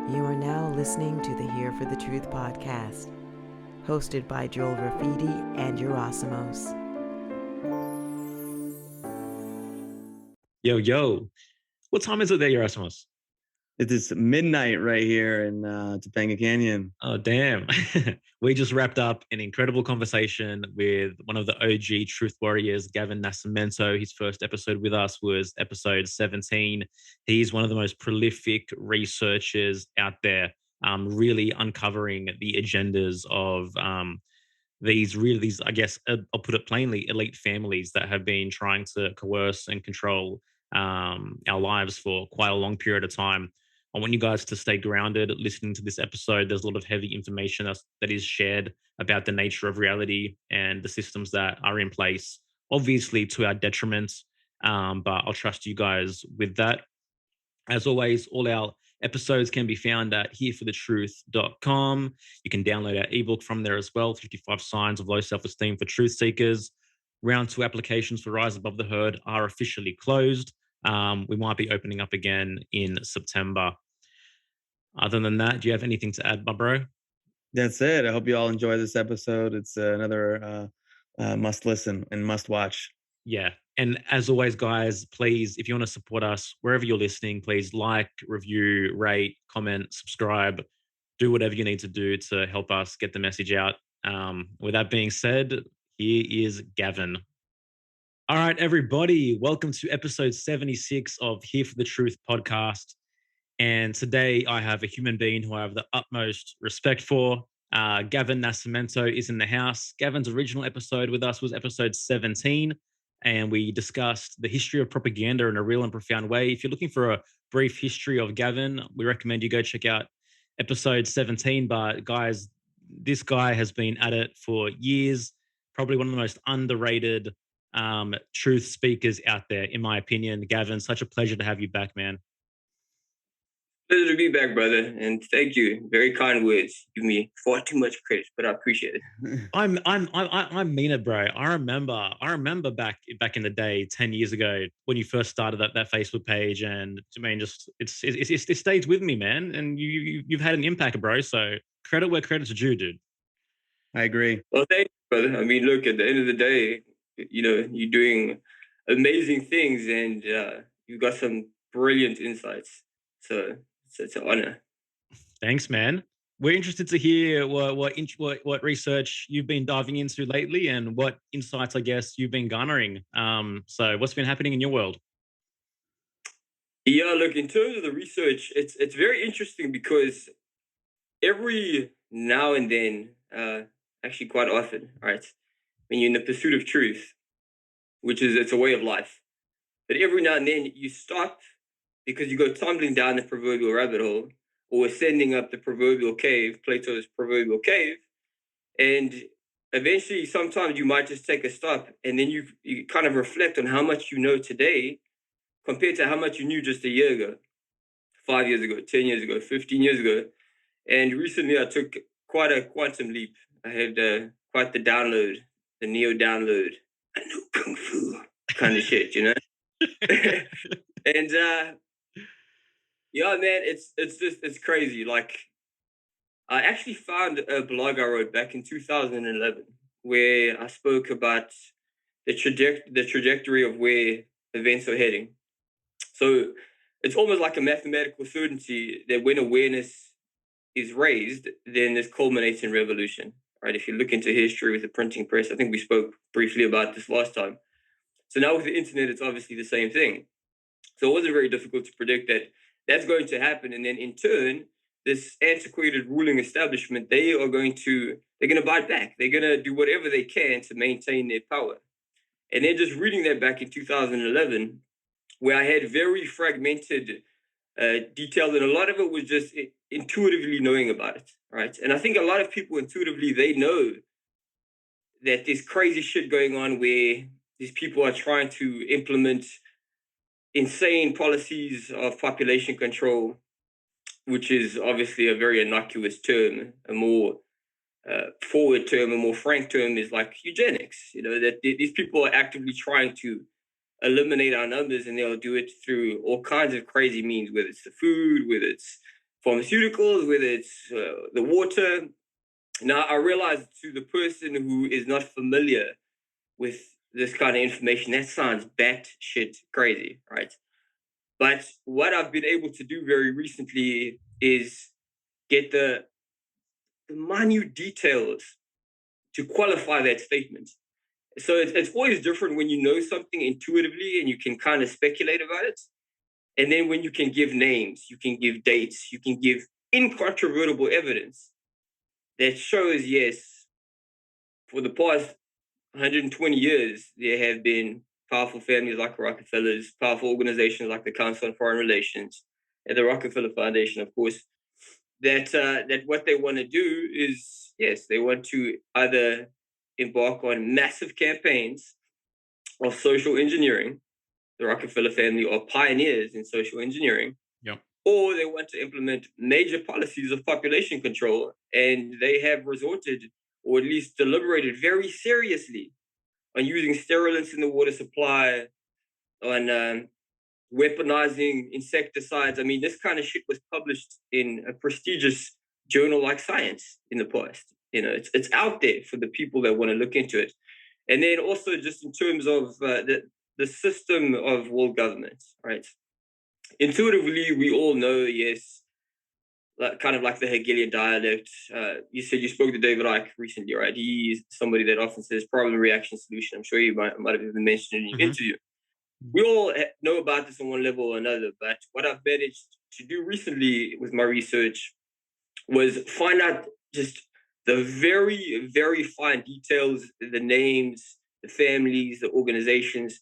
You are now listening to the Here for the Truth podcast, hosted by Joel Rafidi and Yerasimos. Yo, what time is it there, Yerasimos? It is midnight right here in Topanga Canyon. Oh, damn. We just wrapped up an incredible conversation with one of the OG Truth Warriors, Gavin Nascimento. His first episode with us was episode 17. He's one of the most prolific researchers out there, really uncovering the agendas of these, I guess, I'll put it plainly, elite families that have been trying to coerce and control our lives for quite a long period of time. I want you guys to stay grounded listening to this episode. There's a lot of heavy information that is shared about the nature of reality and the systems that are in place, obviously to our detriment. But I'll trust you guys with that. As always, all our episodes can be found at hereforthetruth.com. You can download our ebook from there as well, 55 Signs of Low Self-Esteem for Truth Seekers. Round 2 applications for Rise Above the Herd are officially closed. We might be opening up again in September. Other than that, do you have anything to add, my bro? That's it. I hope you all enjoy this episode. It's another must listen and must watch. Yeah. And as always, guys, please, if you want to support us, wherever you're listening, please like, review, rate, comment, subscribe, do whatever you need to do to help us get the message out. With that being said, here is Gavin. All right, everybody, welcome to episode 76 of Here for the Truth podcast. And today I have a human being who I have the utmost respect for. Gavin Nascimento is in the house. Gavin's original episode with us was episode 17, and we discussed the history of propaganda in a real and profound way. If you're looking for a brief history of Gavin, we recommend you go check out episode 17. But guys, this guy has been at it for years, probably one of the most underrated truth speakers out there, in my opinion. Gavin, such a pleasure to have you back, man. Pleasure to be back, brother, and thank you. Very kind words. Give me far too much credit, but I appreciate it. I mean it, bro. I remember back in the day, 10 years ago, when you first started that Facebook page, and I mean, just it stays with me, man. And you've had an impact, bro. So credit where credit's due, dude. I agree. Well, thank you, brother. I mean, look, at the end of the day, you're doing amazing things, and you've got some brilliant insights. So it's an honor. Thanks, man. We're interested to hear what research you've been diving into lately, and what insights, I guess, you've been garnering. So what's been happening in your world? Yeah, look, in terms of the research, it's very interesting because every now and then, actually quite often, right, when you're in the pursuit of truth, it's a way of life, but every now and then you stop because you go tumbling down the proverbial rabbit hole or ascending up the proverbial cave, Plato's proverbial cave, and eventually sometimes you might just take a stop, and then you kind of reflect on how much you know today compared to how much you knew just a year ago, 5 years ago, 10 years ago, 15 years ago. And recently I took quite a quantum leap. I had quite the download, the Neo download. I know Kung Fu kind of shit, you know? And yeah, man, it's crazy. Like, I actually found a blog I wrote back in 2011 where I spoke about the trajectory of where events are heading. So it's almost like a mathematical certainty that when awareness is raised, then this culminates in revolution, right? If you look into history with the printing press, I think we spoke briefly about this last time. So now with the internet, it's obviously the same thing. So it wasn't very difficult to predict that that's going to happen. And then in turn, this antiquated ruling establishment, they're going to bite back. They're going to do whatever they can to maintain their power. And then just reading that back in 2011, where I had very fragmented details, and a lot of it was just intuitively knowing about it, right? And I think a lot of people intuitively, they know that there's crazy shit going on where these people are trying to implement insane policies of population control, which is obviously a very innocuous term. A more forward term, a more frank term is like eugenics, that these people are actively trying to eliminate our numbers, and they'll do it through all kinds of crazy means, whether it's the food, whether it's pharmaceuticals, whether it's the water. Now, I realize to the person who is not familiar with this kind of information, that sounds batshit crazy, right? But what I've been able to do very recently is get the minute details to qualify that statement. So it's always different when you know something intuitively and you can kind of speculate about it. And then when you can give names, you can give dates, you can give incontrovertible evidence that shows, yes, for the past 120 years, there have been powerful families like Rockefellers, powerful organizations like the Council on Foreign Relations, and the Rockefeller Foundation, of course, that what they want to do is, yes, they want to either embark on massive campaigns of social engineering. The Rockefeller family are pioneers in social engineering. Yep. Or they want to implement major policies of population control, and they have resorted, or at least deliberated very seriously, on using sterilants in the water supply, on weaponizing insecticides. I mean, this kind of shit was published in a prestigious journal like Science in the past. You know, it's out there for the people that want to look into it. And then also just in terms of the system of world government, right? Intuitively, we all know, yes, kind of like the Hegelian dialect. You said you spoke to David Icke recently, right? He's somebody that often says problem, reaction, solution. I'm sure you might have even mentioned it in your interview. We all know about this on one level or another, but what I've managed to do recently with my research was find out just the very, very fine details, the names, the families, the organizations,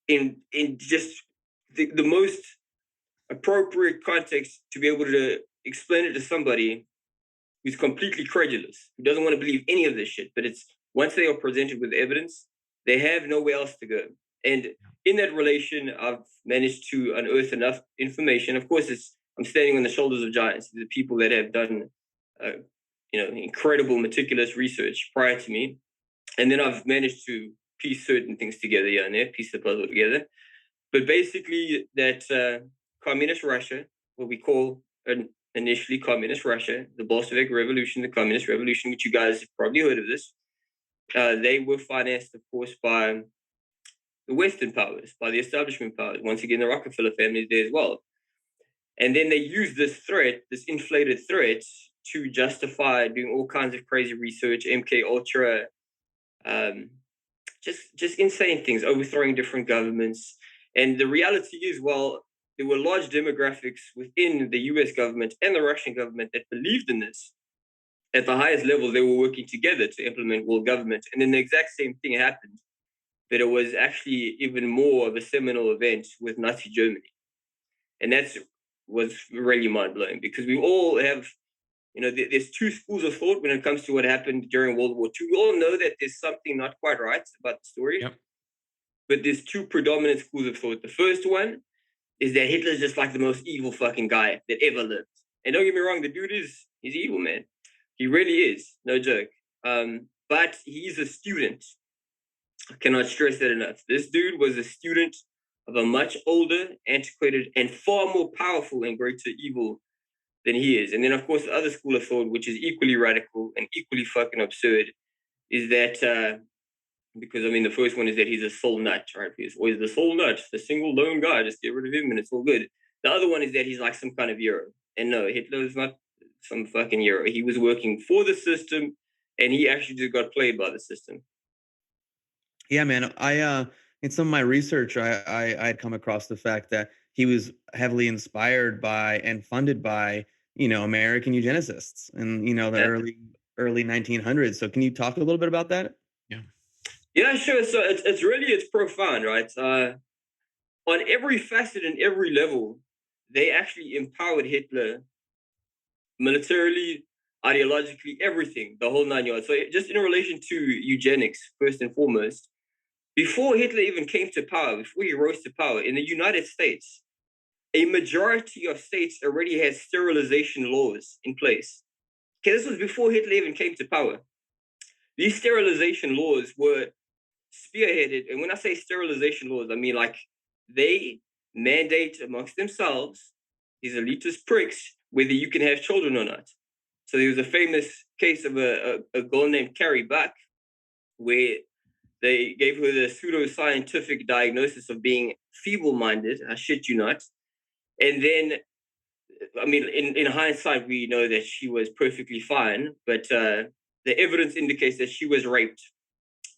in just the most appropriate context to be able to explain it to somebody who's completely credulous, who doesn't want to believe any of this shit. But it's once they are presented with evidence, they have nowhere else to go. And in that relation, I've managed to unearth enough information. Of course, I'm standing on the shoulders of giants, the people that have done, incredible, meticulous research prior to me. And then I've managed to piece certain things together, piece the puzzle together. But basically, that communist Russia, what we call initially communist Russia, the Bolshevik Revolution, the Communist Revolution, which you guys have probably heard of this, they were financed, of course, by the Western powers, by the establishment powers. Once again, the Rockefeller family is there as well. And then they used this threat, this inflated threat, to justify doing all kinds of crazy research, MK Ultra, just insane things, overthrowing different governments. And the reality is, well, there were large demographics within the US government and the Russian government that believed in this. At the highest levels, they were working together to implement world government. And then the exact same thing happened, but it was actually even more of a seminal event with Nazi Germany. And was really mind-blowing, because we all have, there's two schools of thought when it comes to what happened during World War II. We all know that there's something not quite right about the story. Yep. But there's two predominant schools of thought. The first one is that Hitler's just like the most evil fucking guy that ever lived. And don't get me wrong, the dude he's evil, man. He really is, no joke. But he's a student. I cannot stress that enough. This dude was a student of a much older, antiquated, and far more powerful and greater evil than he is. And then, of course, the other school of thought, which is equally radical and equally fucking absurd, is that, because, the first one is that he's a soul nut, right? He's always the soul nut, the single lone guy, just get rid of him and it's all good. The other one is that he's like some kind of hero. And no, Hitler is not some fucking hero. He was working for the system, and he actually just got played by the system. Yeah, man. In some of my research, I had come across the fact that he was heavily inspired by and funded by, American eugenicists in, the early 1900s. So can you talk a little bit about that? Yeah, sure. So it's profound, right? On every facet and every level, they actually empowered Hitler militarily, ideologically, everything, the whole nine yards. So just in relation to eugenics, first and foremost, before Hitler even came to power, before he rose to power, in the United States, a majority of states already had sterilization laws in place. Okay, this was before Hitler even came to power. These sterilization laws were spearheaded, and when I say sterilization laws, I mean like they mandate amongst themselves these elitist pricks, whether you can have children or not. So there was a famous case of a girl named Carrie Buck, where they gave her the pseudoscientific diagnosis of being feeble-minded. I shit you not. And then, I mean, in hindsight, we know that she was perfectly fine, but the evidence indicates that she was raped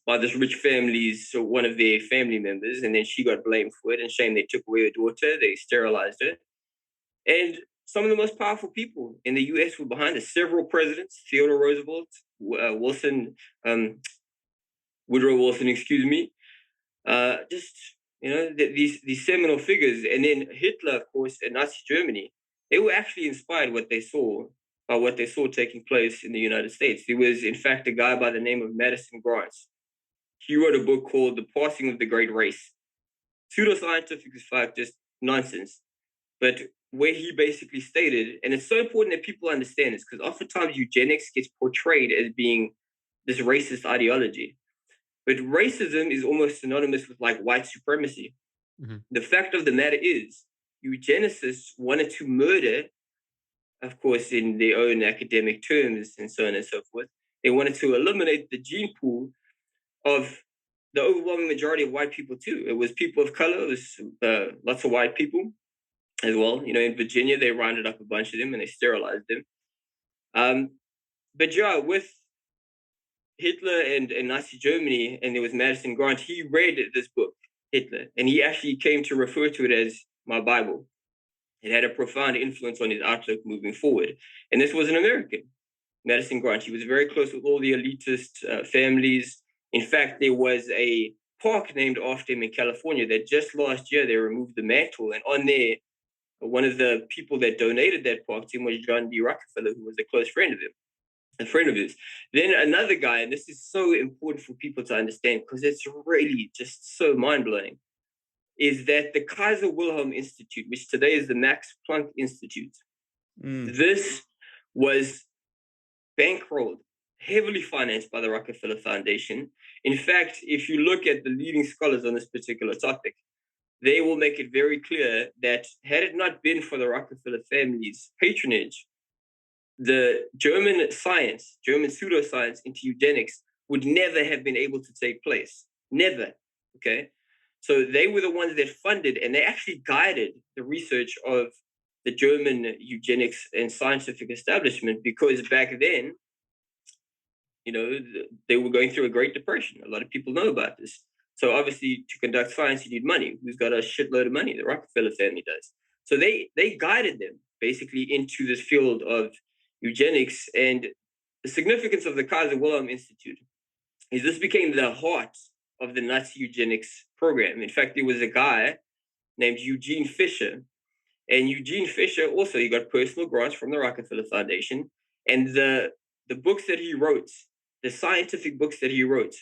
by this rich family's, so one of their family members, and then she got blamed for it. And shame, they took away her daughter, they sterilized her. And some of the most powerful people in the U.S. were behind it. Several presidents, Theodore Roosevelt, Woodrow Wilson, excuse me, just, these seminal figures. And then Hitler, of course, and Nazi Germany, they were actually inspired by what they saw taking place in the United States. There was, in fact, a guy by the name of Madison Grant. He wrote a book called The Passing of the Great Race. Pseudoscientific is fact, just nonsense. But where he basically stated, and it's so important that people understand this, because oftentimes eugenics gets portrayed as being this racist ideology. But racism is almost synonymous with like white supremacy. Mm-hmm. The fact of the matter is, eugenicists wanted to murder, of course, in their own academic terms and so on and so forth. They wanted to eliminate the gene pool of the overwhelming majority of white people too. It was people of color. It was lots of white people as well. In Virginia, they rounded up a bunch of them and they sterilized them. But yeah, with Hitler and Nazi Germany, and there was Madison Grant, he read this book, Hitler, and he actually came to refer to it as my Bible. It had a profound influence on his outlook moving forward. And this was an American, Madison Grant. He was very close with all the elitist families. In fact, there was a park named after him in California that just last year they removed the mantle. And on there, one of the people that donated that park to him was John D. Rockefeller, who was a close friend of him. A friend of his. Then another guy, and this is so important for people to understand because it's really just so mind-blowing, is that the Kaiser Wilhelm Institute, which today is the Max Planck Institute, this was bankrolled, heavily financed by the Rockefeller Foundation. In fact, if you look at the leading scholars on this particular topic, they will make it very clear that had it not been for the Rockefeller family's patronage, the German pseudoscience into eugenics would never have been able to take place. Never. Okay. So they were the ones that funded and they actually guided the research of the German eugenics and scientific establishment because back then, they were going through a Great Depression. A lot of people know about this. So obviously to conduct science, you need money. Who's got a shitload of money? The Rockefeller family does. So they guided them basically into this field of eugenics. And the significance of the Kaiser Wilhelm Institute is this became the heart of the Nazi eugenics program. In fact, there was a guy named Eugene Fisher. And Eugene Fisher also, he got personal grants from the Rockefeller Foundation. And the books that he wrote, the scientific books that he wrote,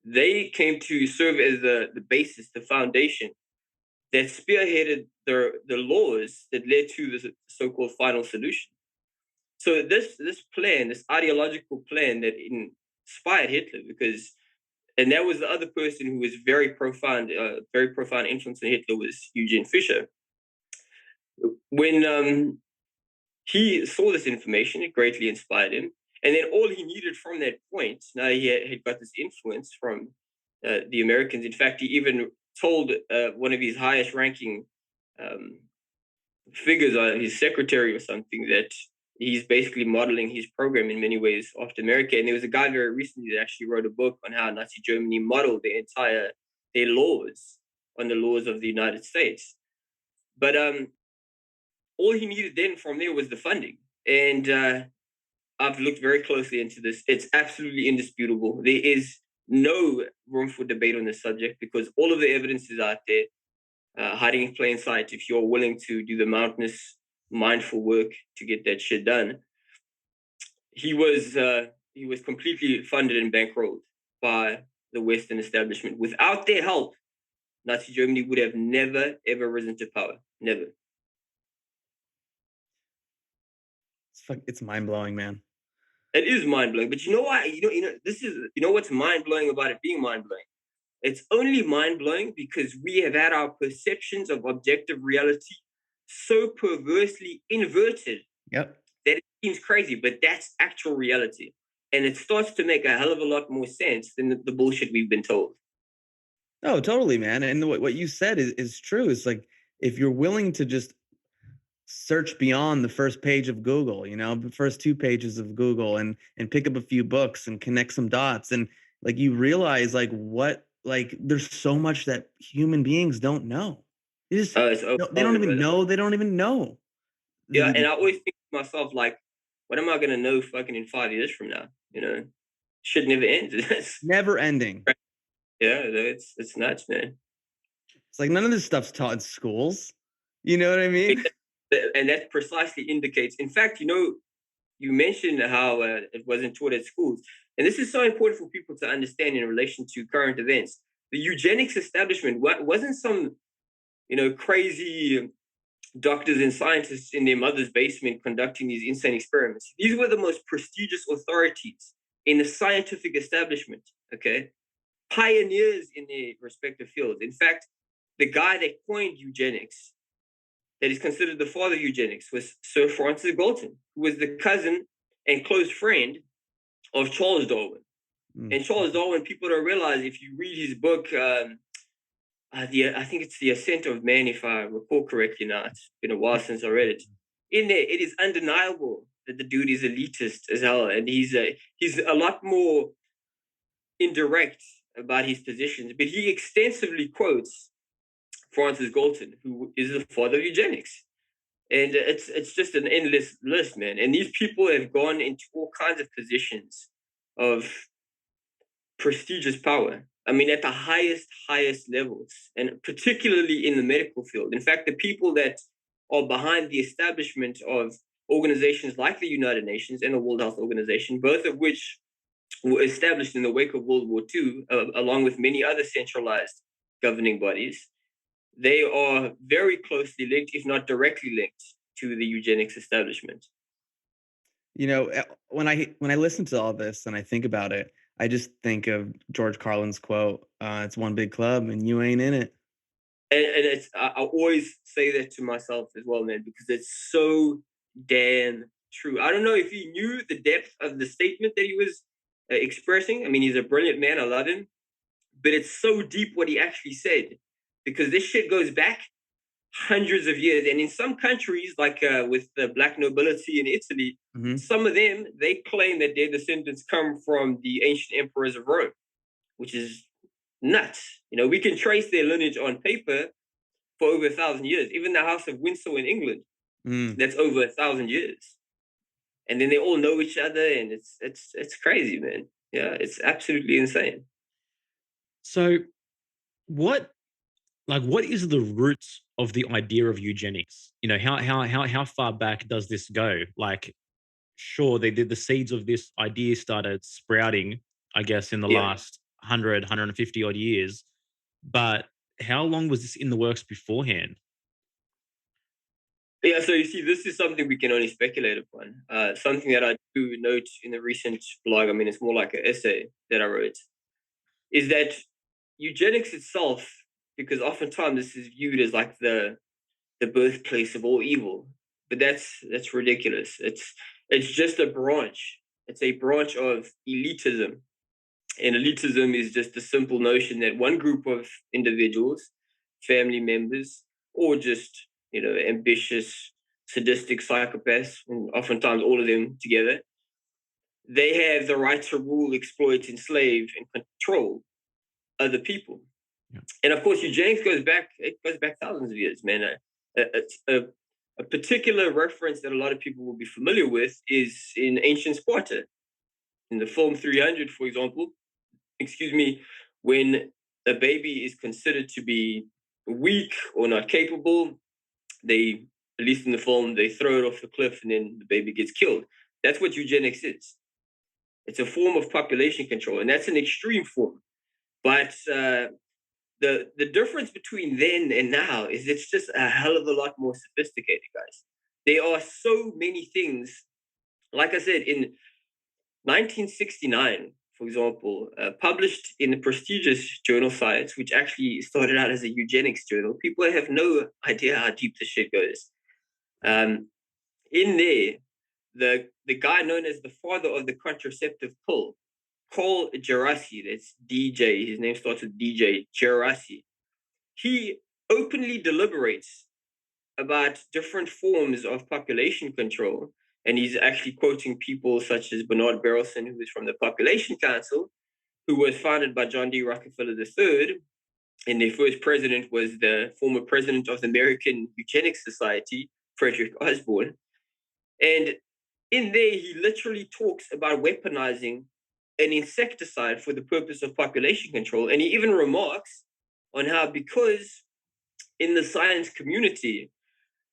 they came to serve as the basis, the foundation that spearheaded the laws that led to the so-called final solution. So this plan, this ideological plan that inspired Hitler, and that was the other person who was very profound influence on Hitler was Eugene Fisher. When he saw this information, it greatly inspired him. And then all he needed from that point, now he had got this influence from the Americans. In fact, he even told one of his highest ranking figures, his secretary or something, that he's basically modeling his program in many ways after America. And there was a guy very recently that actually wrote a book on how Nazi Germany modeled their laws on the laws of the United States. But all he needed then from there was the funding. And I've looked very closely into this. It's absolutely indisputable. There is no room for debate on this subject because all of the evidence is out there, hiding in plain sight if you're willing to do the mountainous, mindful work to get that shit done. He was completely funded and bankrolled by the Western establishment. Without their help, Nazi Germany would have never, ever risen to power. Never. It's mind-blowing, man. It is mind-blowing. But you know why? You know what's mind-blowing about it being mind-blowing? It's only mind-blowing because we have had our perceptions of objective reality so perversely inverted Yep. that it seems crazy, but that's actual reality. And it starts to make a hell of a lot more sense than the bullshit we've been told. Oh, totally, man. And what you said is true. It's like if you're willing to just search beyond the first page of Google, the first 2 pages of Google and pick up a few books and connect some dots and like you realize there's so much that human beings don't know. They just It's they don't overwhelming, even brother. know. They don't even know. Yeah, and I always think to myself, like, what am I gonna know fucking in 5 years from now? Shit never ends. Never ending. Yeah, it's nuts, man. It's like none of this stuff's taught in schools. You know what I mean? And that precisely indicates. In fact, you mentioned how it wasn't taught at schools, and this is so important for people to understand in relation to current events. The eugenics establishment wasn't some crazy doctors and scientists in their mother's basement conducting these insane experiments. These were the most prestigious authorities in the scientific establishment, okay? Pioneers in their respective fields. In fact, the guy that coined eugenics, that is considered the father of eugenics, was Sir Francis Galton, who was the cousin and close friend of Charles Darwin. And Charles Darwin, people don't realize, if you read his book, I think it's The Ascent of Man, if I recall correctly now. It's been a while since I read it. In there, it is undeniable that the dude is elitist as hell, and he's a lot more indirect about his positions, but he extensively quotes Francis Galton, who is the father of eugenics. And it's just an endless list, man. And these people have gone into all kinds of positions of prestigious power. I mean, at the highest levels, and particularly in the medical field. In fact, the people that are behind the establishment of organizations like the United Nations and the World Health Organization, both of which were established in the wake of World War II, along with many other centralized governing bodies, they are very closely linked, if not directly linked, to the eugenics establishment. When I listen to all this and I think about it, I just think of George Carlin's quote, it's one big club and you ain't in it. And I always say that to myself as well, man, because it's so damn true. I don't know if he knew the depth of the statement that he was expressing. I mean, he's a brilliant man. I love him. But it's so deep what he actually said, because this shit goes back hundreds of years. And in some countries, like with the black nobility in Italy, some of them, they claim that their descendants come from the ancient emperors of Rome, which is nuts. We can trace their lineage on paper for over 1,000 years. Even the House of Windsor in England, that's over 1,000 years. And then they all know each other, and it's crazy, man. Yeah, it's absolutely insane. So what is the roots of the idea of eugenics? How far back does this go? Like, sure, the seeds of this idea started sprouting, I guess, in the last 150 odd years. But how long was this in the works beforehand? Yeah, so you see, this is something we can only speculate upon. Something that I do note in the recent blog, I mean, it's more like an essay that I wrote, is that eugenics itself, because oftentimes this is viewed as like the birthplace of all evil, but that's ridiculous. It's just a branch. It's a branch of elitism, and elitism is just the simple notion that one group of individuals, family members, or just ambitious, sadistic psychopaths, and oftentimes all of them together, they have the right to rule, exploit, enslave, and control other people. Yeah. And of course, eugenics goes back thousands of years, man. A particular reference that a lot of people will be familiar with is in ancient Sparta. In the film 300, for example, when a baby is considered to be weak or not capable, they, at least in the film, they throw it off the cliff and then the baby gets killed. That's what eugenics is. It's a form of population control, and that's an extreme form. But the difference between then and now is it's just a hell of a lot more sophisticated, guys. There are so many things. Like I said, in 1969, for example, published in the prestigious journal Science, which actually started out as a eugenics journal. People have no idea how deep this shit goes. In there, the guy known as the father of the contraceptive pill, Cole Gerasi, that's DJ, his name starts with DJ, Gerasi, he openly deliberates about different forms of population control. And he's actually quoting people such as Bernard Berelson, who is from the Population Council, who was founded by John D. Rockefeller III. And their first president was the former president of the American Eugenics Society, Frederick Osborne. And in there, he literally talks about weaponizing an insecticide for the purpose of population control. And he even remarks on how, because in the science community,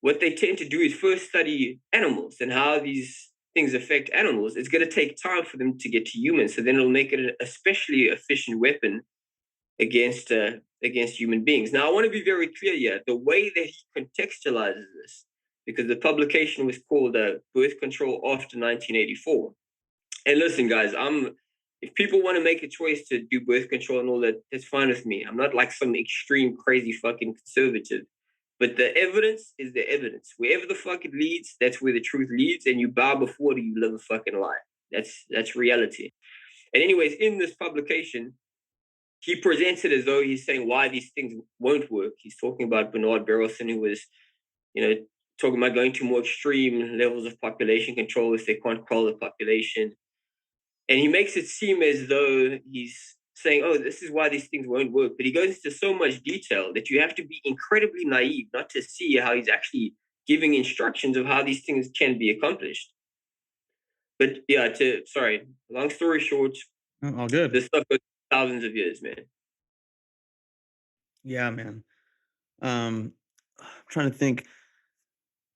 what they tend to do is first study animals and how these things affect animals. It's going to take time for them to get to humans. So then it'll make it an especially efficient weapon against human beings. Now, I want to be very clear here. The way that he contextualizes this, because the publication was called Birth Control After 1984. And listen, guys, if people want to make a choice to do birth control and all that, that's fine with me. I'm not like some extreme, crazy fucking conservative. But the evidence is the evidence. Wherever the fuck it leads, that's where the truth leads. And you bow before it, you live a fucking lie. That's reality. And anyways, in this publication, he presents it as though he's saying why these things won't work. He's talking about Bernard Berelson, who was, talking about going to more extreme levels of population control if they can't control the population. And he makes it seem as though he's saying, oh, this is why these things won't work. But he goes into so much detail that you have to be incredibly naive not to see how he's actually giving instructions of how these things can be accomplished. But yeah, long story short, all good. This stuff goes thousands of years, man. Yeah, man. I'm trying to think.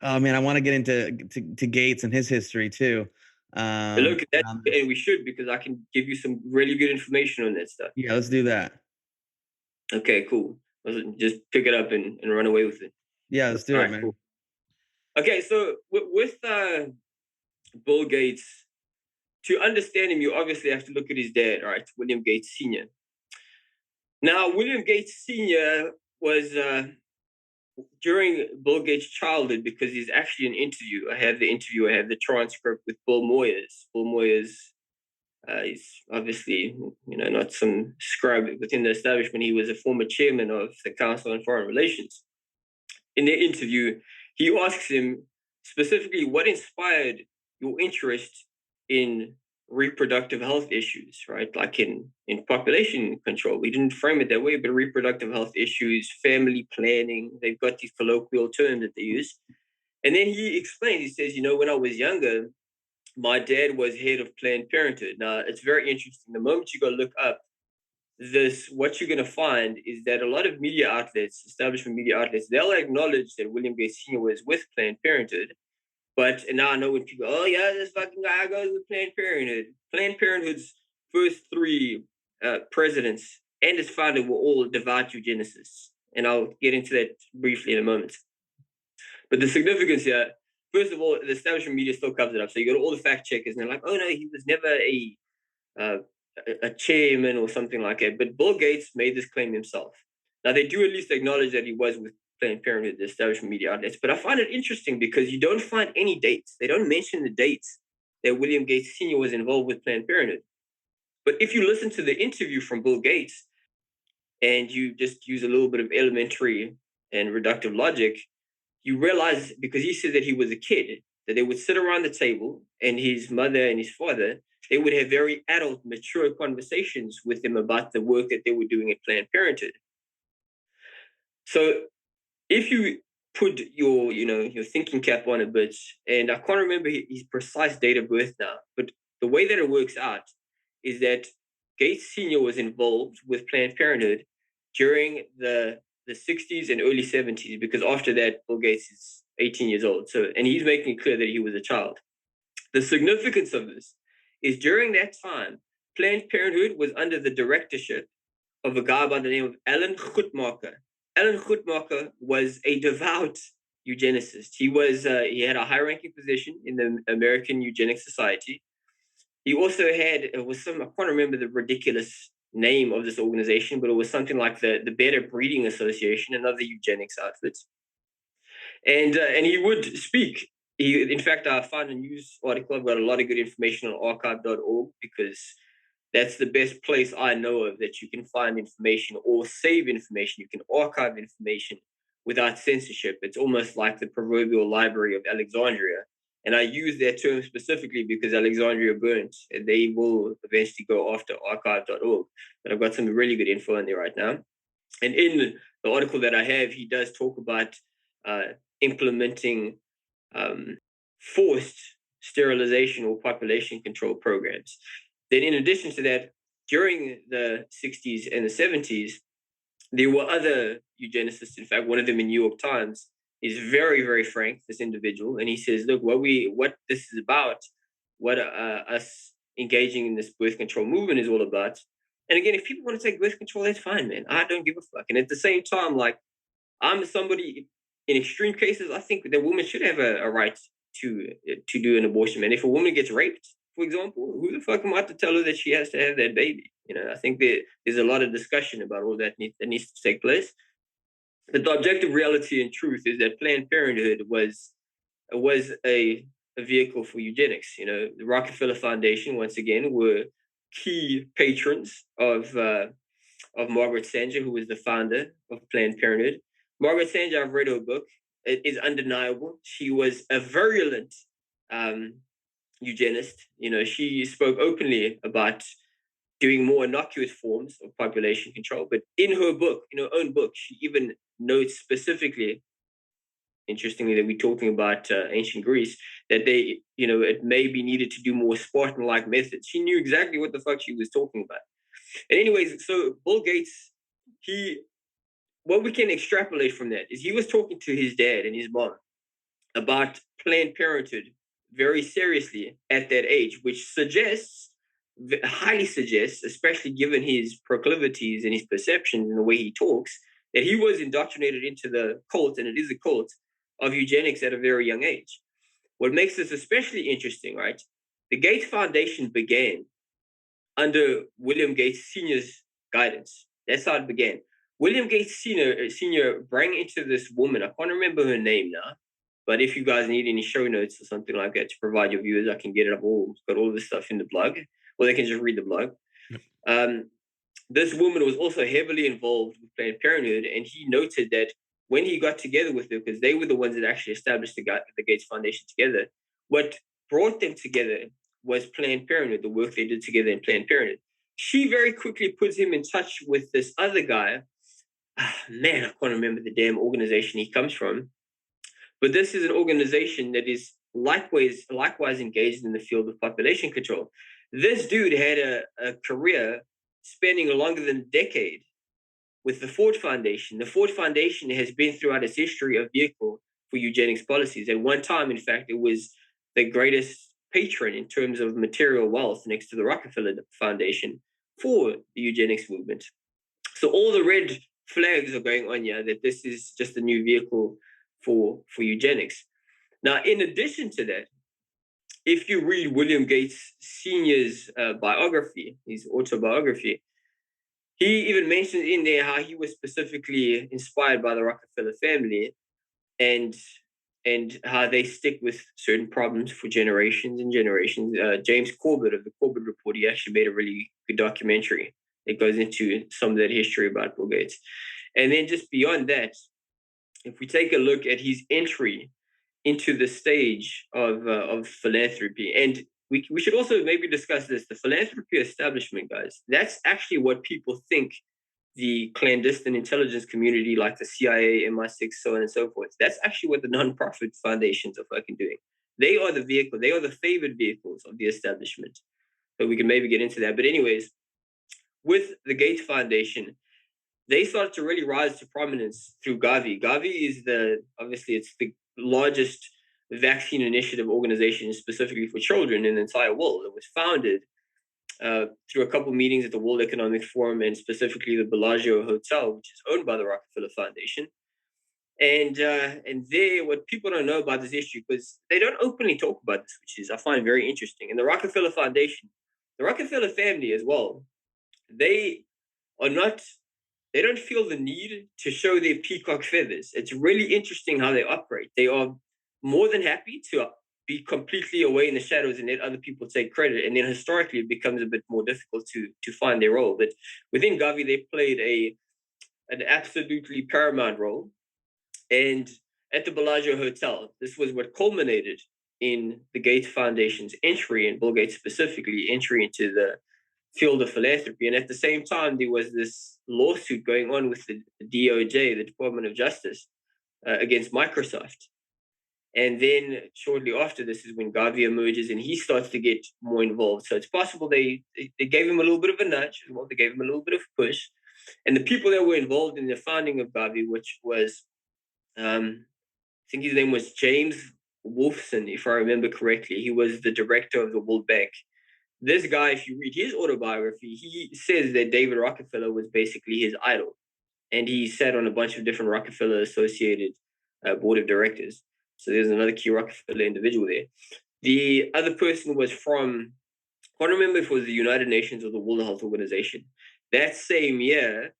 Oh man, I want to get into to Gates and his history too. Look at that, and we should, because I can give you some really good information on that stuff. Yeah, let's do that. Okay, cool. Just pick it up and run away with it. Yeah, let's do it, man. Cool. Okay, so with Bill Gates, to understand him, you obviously have to look at his dad, right? William Gates Sr. Now, William Gates Sr. was during Bill Gates' childhood, because he's actually an interview. I have the transcript with Bill Moyers. Bill Moyers, he's obviously, not some scribe within the establishment. He was a former chairman of the Council on Foreign Relations. In the interview, he asks him specifically, what inspired your interest in reproductive health issues, right? Like in population control. We didn't frame it that way, but reproductive health issues, family planning, they've got these colloquial terms that they use. And then he explains, he says, when I was younger, my dad was head of Planned Parenthood. Now, it's very interesting. The moment you go look up this, what you're going to find is that a lot of media outlets, establishment media outlets, they'll acknowledge that William Gates Sr. was with Planned Parenthood. But now I know when people, oh yeah, this fucking guy goes with Planned Parenthood. Planned Parenthood's first three presidents and its founder were all devout eugenicists. And I'll get into that briefly in a moment. But the significance here, first of all, the establishment media still covers it up. So you go to all the fact checkers and they're like, oh no, he was never a chairman or something like that. But Bill Gates made this claim himself. Now they do at least acknowledge that he was with Planned Parenthood, the establishment media outlets. But I find it interesting because you don't find any dates. They don't mention the dates that William Gates Sr. was involved with Planned Parenthood. But if you listen to the interview from Bill Gates and you just use a little bit of elementary and reductive logic, you realize, because he said that he was a kid, that they would sit around the table and his mother and his father, they would have very adult, mature conversations with him about the work that they were doing at Planned Parenthood. So if you put your thinking cap on a bit, and I can't remember his precise date of birth now, but the way that it works out is that Gates Sr. was involved with Planned Parenthood during the 60s and early 70s, because after that, Bill Gates is 18 years old. And he's making it clear that he was a child. The significance of this is during that time, Planned Parenthood was under the directorship of a guy by the name of Alan Guttmacher. Alan Guttmacher was a devout eugenicist. He had a high-ranking position in the American Eugenics Society. He also I can't remember the ridiculous name of this organization, but it was something like the Better Breeding Association, another eugenics outfit. And he would speak. In fact, I found a news article. I've got a lot of good information on archive.org because that's the best place I know of that you can find information or save information. You can archive information without censorship. It's almost like the proverbial library of Alexandria. And I use that term specifically because Alexandria burnt, and they will eventually go after archive.org. But I've got some really good info in there right now. And in the article that I have, he does talk about implementing forced sterilization or population control programs. Then, in addition to that, during the 60s and the 70s, there were other eugenicists. In fact, one of them in New York Times is very, very frank, this individual, and he says, look, what this is about, what us engaging in this birth control movement is all about. And again, if people want to take birth control, that's fine, man. I don't give a fuck. And at the same time, like, I'm somebody, in extreme cases, I think that women should have a right to do an abortion, man. If a woman gets raped, for example, who the fuck am I to tell her that she has to have that baby? You know, I think there's a lot of discussion about all that needs to take place. But the objective reality and truth is that Planned Parenthood was a vehicle for eugenics. You know, the Rockefeller Foundation, once again, were key patrons of Margaret Sanger, who was the founder of Planned Parenthood. Margaret Sanger, I've read her book. It is undeniable. She was a virulent eugenist. You know, she spoke openly about doing more innocuous forms of population control. But in her book, in her own book, she even notes specifically, interestingly, that we're talking about ancient Greece, that they, you know, it may be needed to do more Spartan-like methods. She knew exactly what the fuck she was talking about. And anyways, so Bill Gates, what we can extrapolate from that is he was talking to his dad and his mom about Planned Parenthood very seriously at that age, which highly suggests, especially given his proclivities and his perceptions and the way he talks, that he was indoctrinated into the cult, and it is a cult, of eugenics at a very young age. What makes this especially interesting, right? The Gates Foundation began under William Gates Sr.'s guidance. That's how it began. William Gates Sr. brought into this woman, I can't remember her name now, but if you guys need any show notes or something like that to provide your viewers, I can get it up. Got all this stuff in the blog, or they can just read the blog. Yep. This woman was also heavily involved with Planned Parenthood, and he noted that when he got together with her, because they were the ones that actually established the Gates Foundation together, what brought them together was Planned Parenthood, the work they did together in Planned Parenthood. She very quickly puts him in touch with this other guy. Man, I can't remember the damn organization he comes from. But this is an organization that is likewise engaged in the field of population control. This dude had a career spanning longer than a decade with the Ford Foundation. The Ford Foundation has been throughout its history a vehicle for eugenics policies. At one time, in fact, it was the greatest patron in terms of material wealth next to the Rockefeller Foundation for the eugenics movement. So all the red flags are going on here that this is just a new vehicle for eugenics. Now, in addition to that, if you read William Gates Sr.'s biography, his autobiography, he even mentions in there how he was specifically inspired by the Rockefeller family and how they stick with certain problems for generations and generations. James Corbett of the Corbett Report, he actually made a really good documentary that goes into some of that history about Bill Gates. And then just beyond that, if we take a look at his entry into the stage of philanthropy, and we should also maybe discuss this, the philanthropy establishment, guys, that's actually what people think the clandestine intelligence community like the CIA, MI6, so on and so forth, that's actually what the nonprofit foundations are fucking doing. They are the vehicle, they are the favored vehicles of the establishment. So we can maybe get into that. But anyways, with the Gates Foundation, they started to really rise to prominence through Gavi. Gavi is it's the largest vaccine initiative organization specifically for children in the entire world. It was founded through a couple of meetings at the World Economic Forum and specifically the Bellagio Hotel, which is owned by the Rockefeller Foundation. And there, what people don't know about this issue, because they don't openly talk about this, which is I find very interesting. And the Rockefeller Foundation, the Rockefeller family as well, they are not they don't feel the need to show their peacock feathers. It's really interesting how they operate. They are more than happy to be completely away in the shadows and let other people take credit. And then historically, it becomes a bit more difficult to find their role. But within Gavi, they played an absolutely paramount role. And at the Bellagio Hotel, this was what culminated in the Gates Foundation's entry, and Bill Gates specifically, entry into the field of philanthropy. And at the same time, there was this lawsuit going on with the DOJ, the Department of Justice, against Microsoft. And then shortly after this is when Gavi emerges and he starts to get more involved. So it's possible they gave him a little bit of a nudge. Well, they gave him a little bit of a push. And the people that were involved in the founding of Gavi, which was, I think his name was James Wolfson, if I remember correctly. He was the director of the World Bank. This guy, if you read his autobiography, he says that David Rockefeller was basically his idol. And he sat on a bunch of different Rockefeller associated board of directors. So there's another key Rockefeller individual there. The other person was from, I can't remember if it was the United Nations or the World Health Organization. That same year,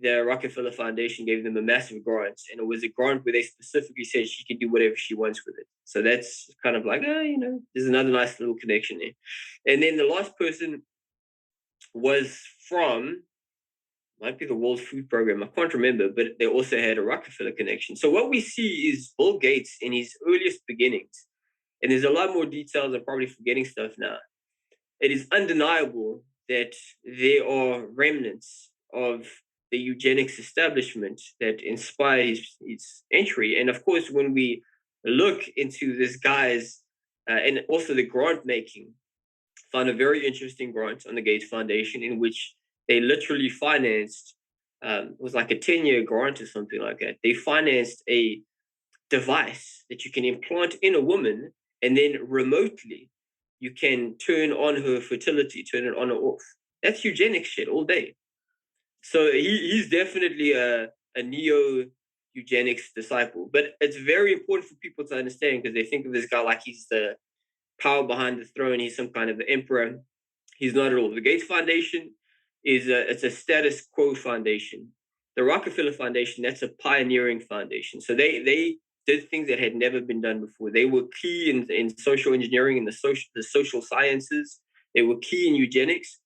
the Rockefeller Foundation gave them a massive grant, and it was a grant where they specifically said she can do whatever she wants with it. So that's kind of like, there's another nice little connection there. And then the last person was from, might be the World Food Program, I can't remember, but they also had a Rockefeller connection. So what we see is Bill Gates in his earliest beginnings, and there's a lot more details, I'm probably forgetting stuff now. It is undeniable that there are remnants of the eugenics establishment that inspired his entry. And of course, when we look into this guy's, and also the grant making, found a very interesting grant on the Gates Foundation in which they literally financed, it was like a 10-year grant or something like that. They financed a device that you can implant in a woman, and then remotely you can turn on her fertility, turn it on or off. That's eugenics shit all day. So he's definitely a neo-eugenics disciple. But it's very important for people to understand, because they think of this guy like he's the power behind the throne. He's some kind of emperor. He's not at all. The Gates Foundation it's a status quo foundation. The Rockefeller Foundation, that's a pioneering foundation. So they did things that had never been done before. They were key in social engineering and the social sciences. They were key in eugenics.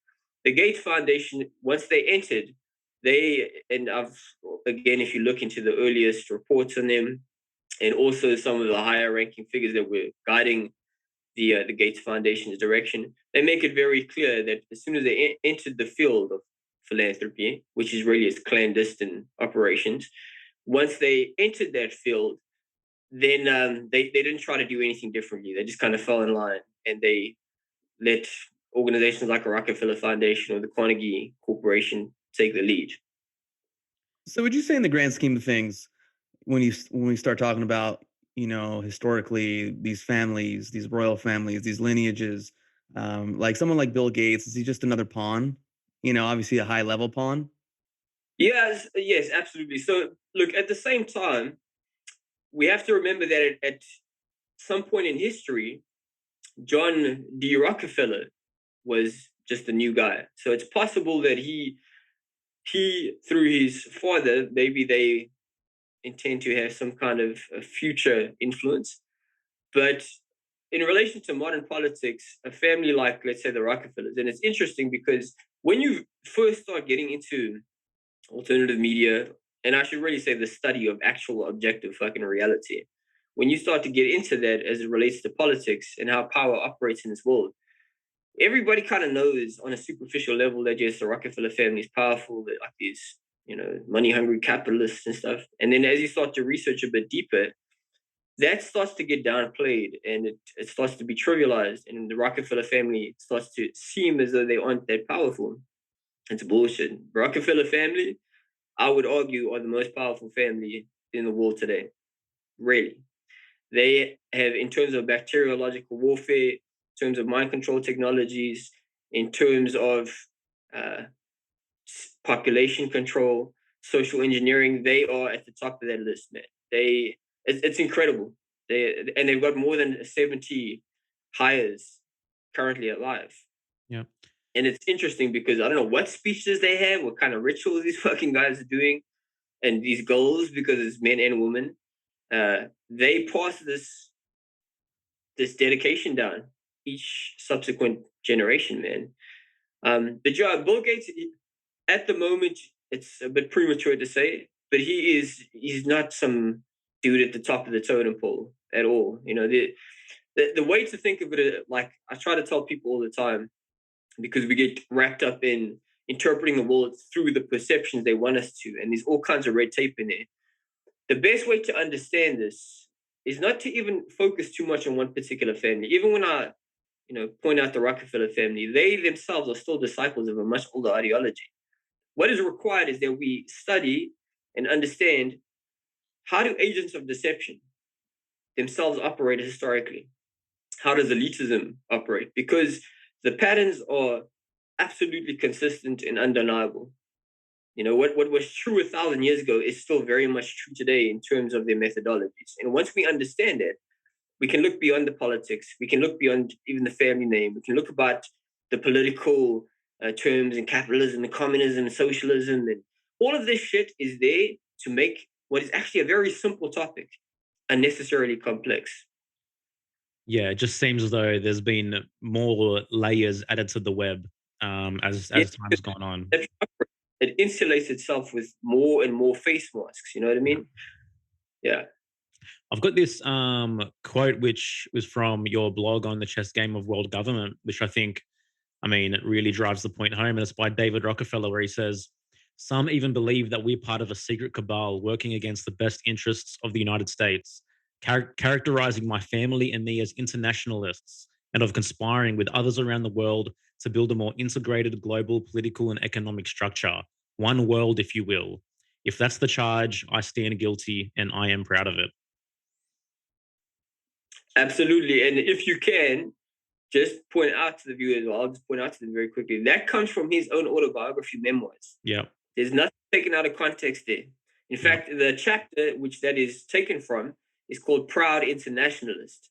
The Gates Foundation, once they entered, again, if you look into the earliest reports on them, and also some of the higher ranking figures that were guiding the Gates Foundation's direction, they make it very clear that as soon as they entered the field of philanthropy, which is really its clandestine operations, once they entered that field, then they didn't try to do anything differently. They just kind of fell in line, and they let organizations like a Rockefeller Foundation or the Carnegie Corporation take the lead. So would you say, in the grand scheme of things, when we start talking about, historically, these families, these royal families, these lineages, like someone like Bill Gates, is he just another pawn? Obviously a high level pawn. Yes, absolutely. So look, at the same time, we have to remember that at some point in history, John D. Rockefeller was just a new guy. So it's possible that he through his father, maybe they intend to have some kind of a future influence. But in relation to modern politics, a family like, let's say, the Rockefellers, and it's interesting because when you first start getting into alternative media, and I should really say the study of actual objective fucking reality, when you start to get into that as it relates to politics and how power operates in this world, everybody kind of knows on a superficial level that yes, the Rockefeller family is powerful, they're like these, money-hungry capitalists and stuff. And then as you start to research a bit deeper, that starts to get downplayed and it starts to be trivialized. And the Rockefeller family starts to seem as though they aren't that powerful. It's bullshit. Rockefeller family, I would argue, are the most powerful family in the world today. Really. They have, in terms of bacteriological warfare, in terms of mind control technologies, in terms of population control, social engineering, they are at the top of that list, man. It's incredible. And they've got more than 70 hires currently alive. Yeah. And it's interesting because I don't know what speeches they have, what kind of rituals these fucking guys are doing, and these goals, because it's men and women. They pass this dedication down each subsequent generation, man. But yeah, Bill Gates, at the moment, it's a bit premature to say, but he's not some dude at the top of the totem pole at all. You know, the way to think of it, like I try to tell people all the time, because we get wrapped up in interpreting the world through the perceptions they want us to, and there's all kinds of red tape in there. The best way to understand this is not to even focus too much on one particular family. Even when I, point out the Rockefeller family, they themselves are still disciples of a much older ideology. What is required is that we study and understand, how do agents of deception themselves operate historically? How does elitism operate? Because the patterns are absolutely consistent and undeniable. What was true 1,000 years ago is still very much true today in terms of their methodologies. And once we understand it, we can look beyond the politics. We can look beyond even the family name. We can look about the political terms and capitalism and communism and socialism. And all of this shit is there to make what is actually a very simple topic unnecessarily complex. Yeah, it just seems as though there's been more layers added to the web as time's gone on. It insulates itself with more and more face masks. You know what I mean? Yeah. I've got this quote which was from your blog on the chess game of world government, which I think, it really drives the point home. And it's by David Rockefeller, where he says, "Some even believe that we're part of a secret cabal working against the best interests of the United States, characterizing my family and me as internationalists, and of conspiring with others around the world to build a more integrated global political and economic structure. One world, if you will. If that's the charge, I stand guilty, and I am proud of it." Absolutely. And if you can, just point out to the viewers, well, I'll just point out to them very quickly, that comes from his own autobiography memoirs. Yeah. There's nothing taken out of context there. In fact, the chapter which that is taken from is called Proud Internationalist.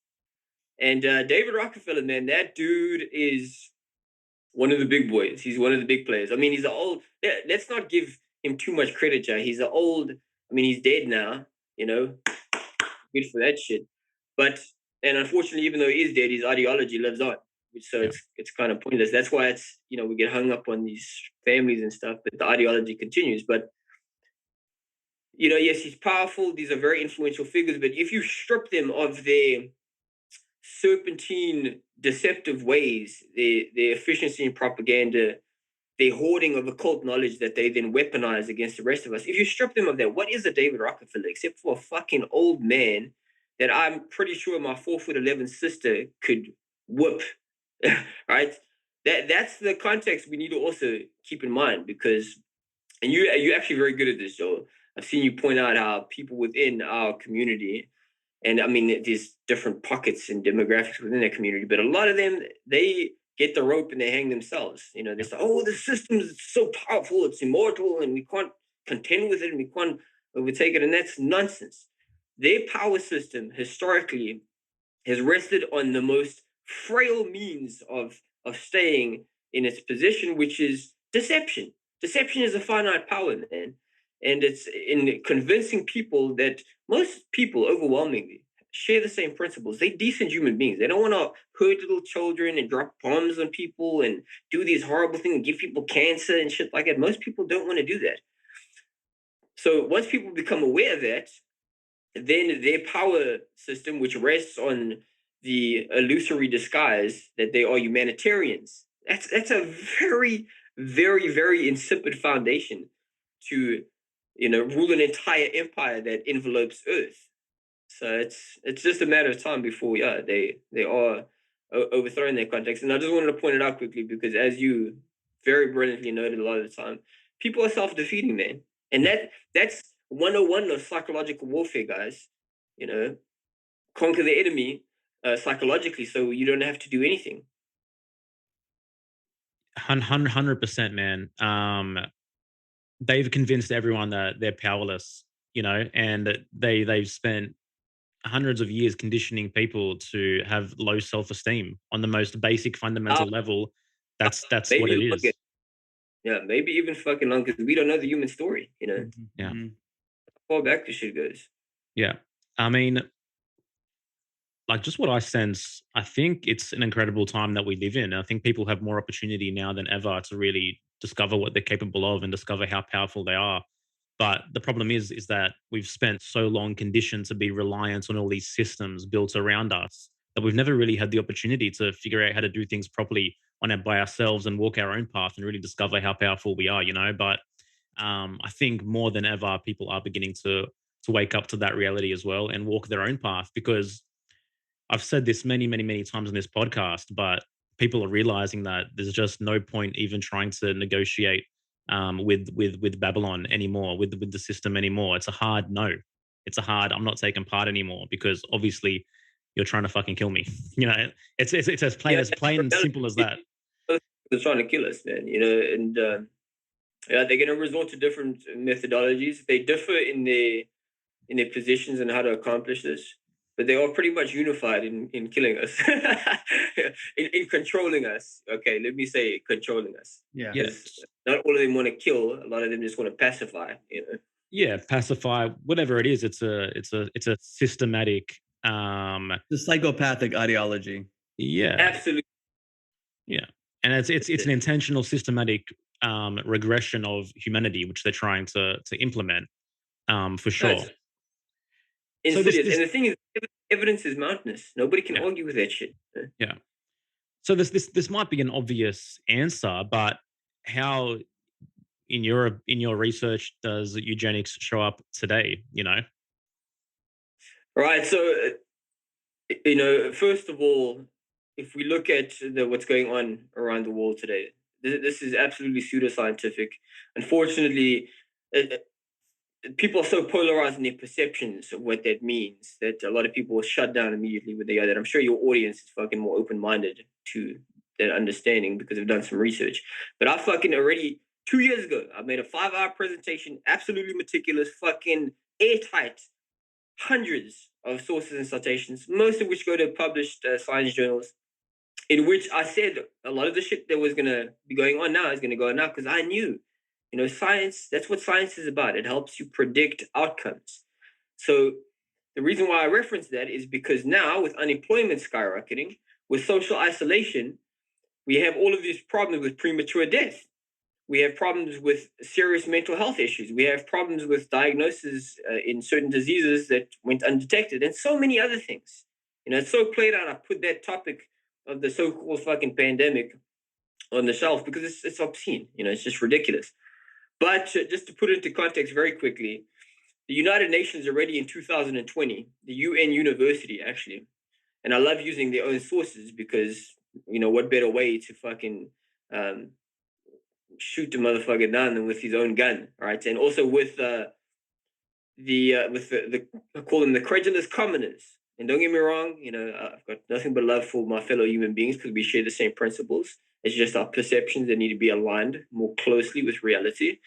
And David Rockefeller, man, that dude is one of the big boys. He's one of the big players. He's an old, let's not give him too much credit, Jay. He's an old, he's dead now, good for that shit. But, and unfortunately, even though he is dead, his ideology lives on. So it's kind of pointless. That's why it's, we get hung up on these families and stuff, but the ideology continues. But, yes, he's powerful. These are very influential figures. But if you strip them of their serpentine, deceptive ways, their efficiency in propaganda, their hoarding of occult knowledge that they then weaponize against the rest of us, if you strip them of that, what is a David Rockefeller except for a fucking old man that I'm pretty sure my 4'11" sister could whoop, right? That's the context we need to also keep in mind, because, and you're actually very good at this, Joe. I've seen you point out how people within our community, and there's different pockets and demographics within that community, but a lot of them, they get the rope and they hang themselves. They say, oh, the system is so powerful, it's immortal, and we can't contend with it, and we can't overtake it. And that's nonsense. Their power system historically has rested on the most frail means of staying in its position, which is deception. Deception is a finite power, man. And it's in convincing people that most people overwhelmingly share the same principles. They're decent human beings. They don't want to hurt little children and drop bombs on people and do these horrible things and give people cancer and shit like that. Most people don't want to do that. So once people become aware of that, then their power system, which rests on the illusory disguise that they are humanitarians, that's a very, very, very insipid foundation to rule an entire empire that envelopes Earth. So it's just a matter of time before they are overthrown in their context. And I just wanted to point it out quickly because, as you very brilliantly noted a lot of the time, people are self-defeating, man. And that's 101 of psychological warfare, guys. Conquer the enemy psychologically so you don't have to do anything. 100%, man. They've convinced everyone that they're powerless, and they've spent hundreds of years conditioning people to have low self-esteem on the most basic fundamental level. That's what Maybe it is. maybe even fucking long because we don't know the human story. Yeah. Far back the shit goes. Yeah. I mean, like just what I sense, I think it's an incredible time that we live in. I think people have more opportunity now than ever to really discover what they're capable of and discover how powerful they are. But the problem is that we've spent so long conditioned to be reliant on all these systems built around us that we've never really had the opportunity to figure out how to do things properly by ourselves and walk our own path and really discover how powerful we are, you know. But I think more than ever, people are beginning to wake up to that reality as well and walk their own path because I've said this many, many, many times on this podcast, but people are realizing that there's just no point even trying to negotiate with Babylon anymore, with the system anymore. It's a hard no. It's a hard. I'm not taking part anymore because obviously you're trying to fucking kill me. You know, it's as plain and simple as that. They're trying to kill us, man. And they're going to resort to different methodologies. They differ in their positions and how to accomplish this, but they are pretty much unified in killing us, in controlling us. Okay, let me say controlling us. Yeah. Yes. Not all of them want to kill. A lot of them just want to pacify. Yeah, pacify, whatever it is. It's a systematic. The psychopathic ideology. Yeah. Absolutely. Yeah, and it's an intentional, systematic regression of humanity, which they're trying to implement, for sure. And the thing is, evidence is mountainous. Nobody can argue with that shit. Yeah. So this might be an obvious answer, but how in your research does eugenics show up today? You know. Right. So, first of all, if we look at what's going on around the world today, this is absolutely pseudoscientific. Unfortunately, people are so polarized in their perceptions of what that means that a lot of people will shut down immediately when they hear that. I'm sure your audience is fucking more open-minded to that understanding because they've done some research. But I fucking already 2 years ago, I made a 5-hour presentation, absolutely meticulous, fucking airtight, hundreds of sources and citations, most of which go to published science journals, in which I said a lot of the shit that was going to be going on now is going to go on now because I knew, science, that's what science is about. It helps you predict outcomes. So the reason why I reference that is because now with unemployment skyrocketing, with social isolation, we have all of these problems with premature death. We have problems with serious mental health issues. We have problems with diagnoses in certain diseases that went undetected and so many other things. It's so played out. I put that topic of the so-called fucking pandemic on the shelf because it's obscene. It's just ridiculous. But just to put it into context very quickly, the United Nations already in 2020, the UN University actually, and I love using their own sources because, what better way to fucking shoot the motherfucker down than with his own gun, right? And also with the I call them the credulous commoners. And don't get me wrong, I've got nothing but love for my fellow human beings because we share the same principles. It's just our perceptions that need to be aligned more closely with reality.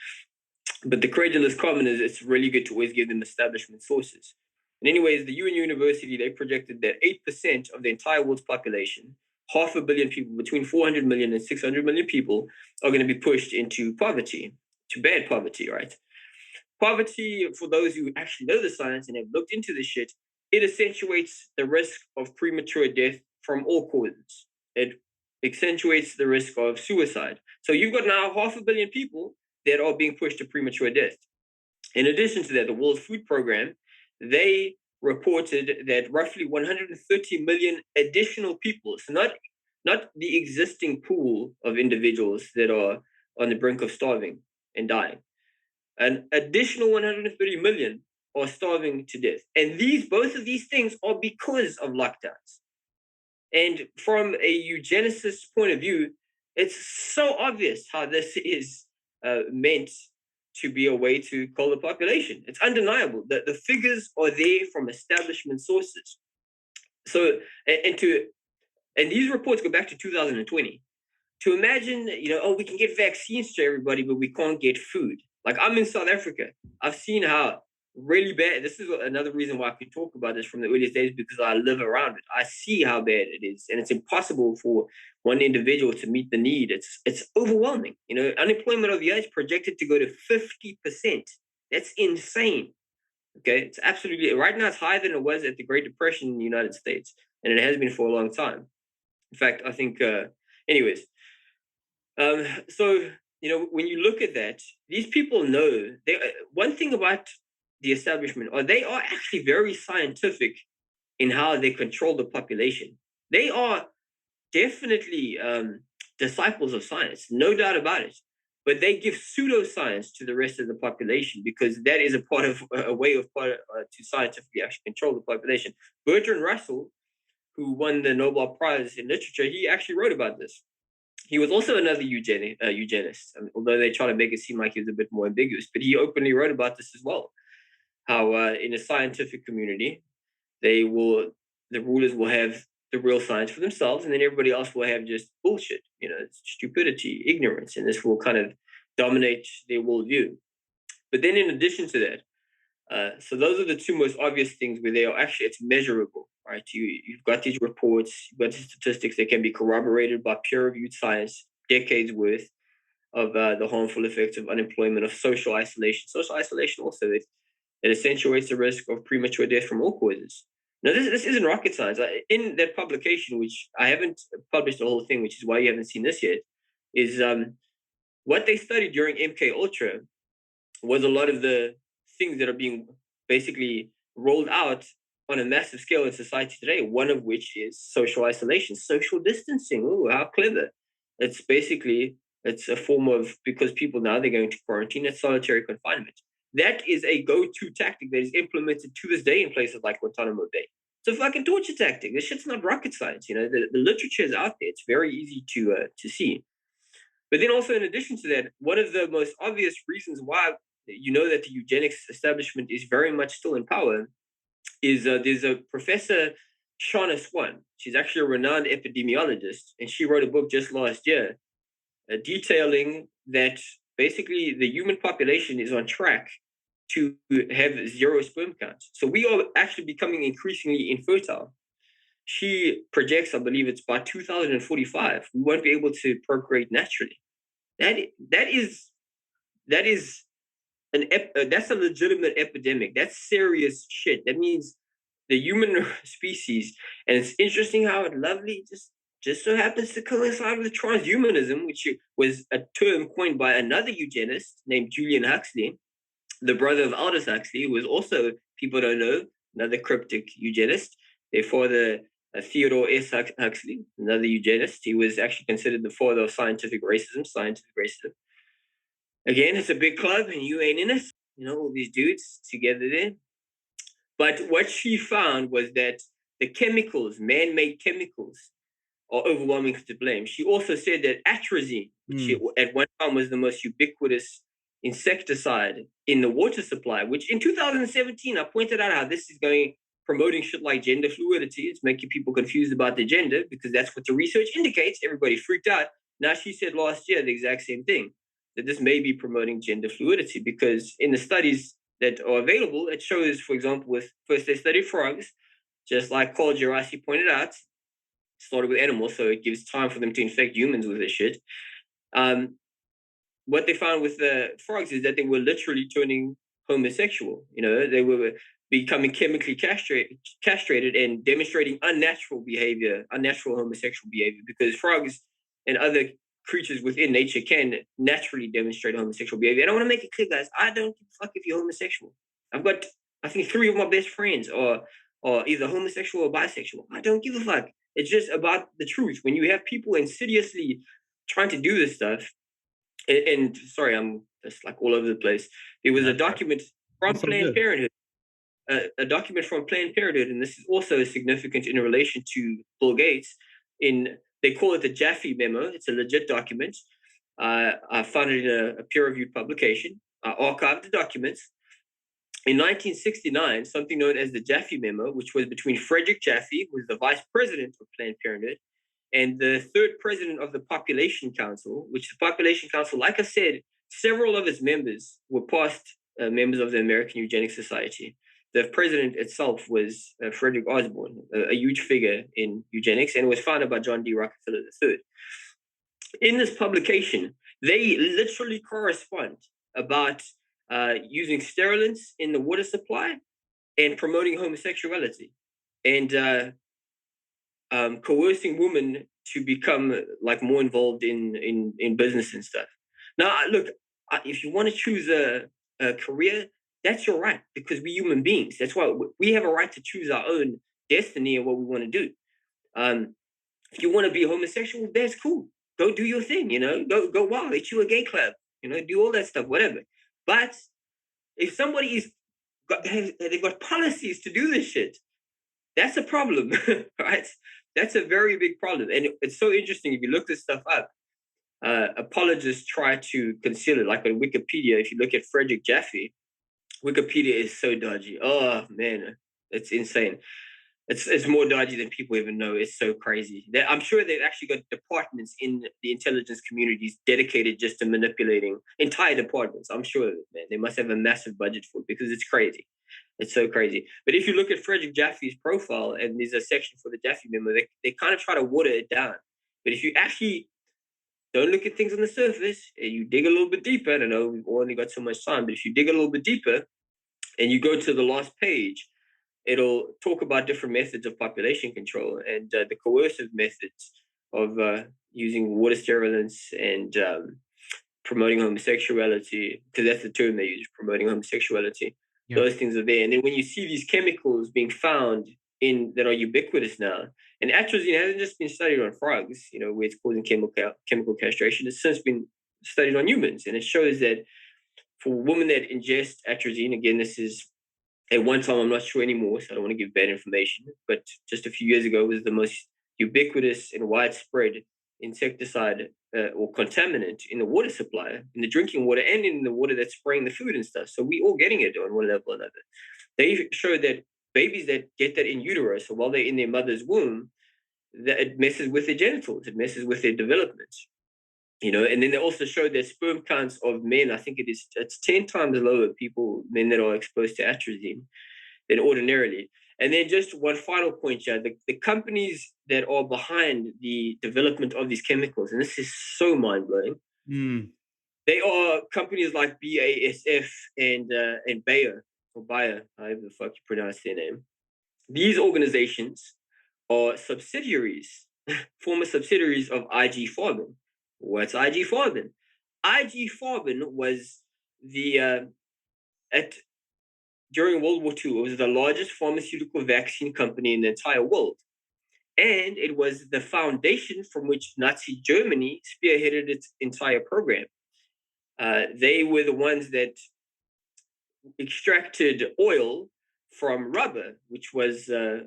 But the credulous commoners, it's really good to always give them establishment sources. And anyways, the UN University, they projected that 8% of the entire world's population, 500 million people, between 400 million and 600 million people, are going to be pushed into poverty, to bad poverty, right? Poverty, for those who actually know the science and have looked into this shit, it accentuates the risk of premature death from all causes. It accentuates the risk of suicide. So you've got now 500 million people that are being pushed to premature death. In addition to that, the World Food Program, they reported that roughly 130 million additional people, so not the existing pool of individuals that are on the brink of starving and dying, an additional 130 million are starving to death. And both of these things are because of lockdowns. And from a eugenicist point of view, it's so obvious how this is meant to be a way to cull the population. It's undeniable that the figures are there from establishment sources. So, and these reports go back to 2020. To imagine, we can get vaccines to everybody, but we can't get food. Like I'm in South Africa. I've seen how really bad. This is another reason why I can talk about this from the earliest days, because I live around it. I see how bad it is, and it's impossible for one individual to meet the need. It's overwhelming. Unemployment of the year is projected to go to 50%. That's insane. Okay, it's absolutely right now. It's higher than it was at the Great Depression in the United States, and it has been for a long time. In fact, I think. Anyways, so when you look at that, these people know one thing about the establishment, or they are actually very scientific in how they control the population. They are definitely disciples of science, no doubt about it. But they give pseudoscience to the rest of the population, because that is a way to scientifically actually control the population. Bertrand Russell, who won the Nobel Prize in Literature, he actually wrote about this. He was also another eugenist, although they try to make it seem like he was a bit more ambiguous. But he openly wrote about this as well. How in a scientific community, the rulers will have the real science for themselves, and then everybody else will have just bullshit, stupidity, ignorance, and this will kind of dominate their worldview. But then, in addition to that, so those are the two most obvious things where it's measurable, right? You've got these reports, you've got these statistics that can be corroborated by peer-reviewed science, decades worth of the harmful effects of unemployment, of social isolation. Social isolation also, it accentuates the risk of premature death from all causes. Now, this isn't rocket science. In that publication, which I haven't published the whole thing, which is why you haven't seen this yet, is what they studied during MK Ultra was a lot of the things that are being basically rolled out on a massive scale in society today, one of which is social isolation, social distancing. Oh, how clever. It's a form of, because people now, they're going to quarantine, it's solitary confinement. That is a go-to tactic that is implemented to this day in places like Guantanamo Bay. It's a fucking torture tactic. This shit's not rocket science. The literature is out there. It's very easy to see. But then also, in addition to that, one of the most obvious reasons why that the eugenics establishment is very much still in power is there's a professor, Shauna Swan. She's actually a renowned epidemiologist, and she wrote a book just last year detailing that basically the human population is on track to have zero sperm counts. So we are actually becoming increasingly infertile. She projects, I believe it's by 2045, we won't be able to procreate naturally. That's a legitimate epidemic. That's serious shit. That means the human species, and it's interesting how it lovely just so happens to coincide with transhumanism, which was a term coined by another eugenist named Julian Huxley, the brother of Aldous Huxley, who was also, people don't know, another cryptic eugenist. Their father, Theodore S. Huxley, another eugenist. He was actually considered the father of scientific racism. Again, it's a big club and you ain't in it. All these dudes together there. But what she found was that the chemicals, man-made chemicals, are overwhelmingly to blame. She also said that atrazine, which at one time was the most ubiquitous insecticide in the water supply, which in 2017, I pointed out how this is promoting shit like gender fluidity. It's making people confused about their gender because that's what the research indicates. Everybody freaked out. Now she said last year the exact same thing, that this may be promoting gender fluidity, because in the studies that are available, it shows, for example, first they studied frogs, just like Carl Gerasi pointed out, started with animals, so it gives time for them to infect humans with this shit. What they found with the frogs is that they were literally turning homosexual. They were becoming chemically castrated and demonstrating unnatural homosexual behavior, because frogs and other creatures within nature can naturally demonstrate homosexual behavior. And I want to make it clear, guys, I don't give a fuck if you're homosexual. I've got, I think, 3 of my best friends are either homosexual or bisexual. I don't give a fuck. It's just about the truth. When you have people insidiously trying to do this stuff, and sorry, I'm just like all over the place. There was a document from Planned Parenthood, a document from Planned Parenthood, and this is also significant in relation to Bill Gates. They call it the Jaffe memo. It's a legit document. I found it in a peer-reviewed publication. I archived the documents. In 1969, something known as the Jaffe memo, which was between Frederick Jaffe, who was the vice president of Planned Parenthood, and the third president of the Population Council, which the Population Council, like I said, several of its members were past members of the American Eugenics Society. The president itself was Frederick Osborn, a huge figure in eugenics, and it was founded by John D. Rockefeller III. In this publication, they literally correspond about using sterilants in the water supply and promoting homosexuality and coercing women to become like more involved in business and stuff. Now, look, if you want to choose a career, that's your right, because we're human beings. That's why we have a right to choose our own destiny and what we want to do. If you want to be homosexual, that's cool. Go do your thing, go wild, hit you a gay club, do all that stuff, whatever. But if somebody they've got policies to do this shit, that's a problem, right? That's a very big problem. And it's so interesting. If you look this stuff up, apologists try to conceal it. Like on Wikipedia, if you look at Frederick Jaffe, Wikipedia is so dodgy. Oh, man, it's insane. It's more dodgy than people even know. It's so crazy. I'm sure they've actually got departments in the intelligence communities dedicated just to manipulating entire departments. I'm sure, man, they must have a massive budget for it because it's crazy. It's so crazy. But if you look at Frederick Jaffe's profile, and there's a section for the Jaffe memo, they kind of try to water it down. But if you actually don't look at things on the surface and you dig a little bit deeper, and I know we've only got so much time, but if you dig a little bit deeper and you go to the last page, it'll talk about different methods of population control and the coercive methods of using water sterilants and promoting homosexuality, because that's the term they use, promoting homosexuality. Yep. Those things are there. And then when you see these chemicals being found that are ubiquitous now, and atrazine hasn't just been studied on frogs, where it's causing chemical castration, it's since been studied on humans. And it shows that for women that ingest atrazine, again, this is at one time, I'm not sure anymore, so I don't want to give bad information, but just a few years ago, it was the most ubiquitous and widespread insecticide or contaminant in the water supply, in the drinking water, and in the water that's spraying the food and stuff. So we all getting it on one level or another. They showed that babies that get that in utero, so while they're in their mother's womb, that it messes with their genitals, it messes with their development. And then they also showed that sperm counts of men, I think it's 10 times lower men that are exposed to atrazine than ordinarily. And then just one final point, Chad, the companies that are behind the development of these chemicals, and this is so mind-blowing, they are companies like BASF and Bayer, or Bayer, however the fuck you pronounce their name. These organizations are subsidiaries, former subsidiaries of IG Farben. What's IG Farben? IG Farben was during World War II, it was the largest pharmaceutical vaccine company in the entire world. And it was the foundation from which Nazi Germany spearheaded its entire program. They were the ones that extracted oil from rubber, which was a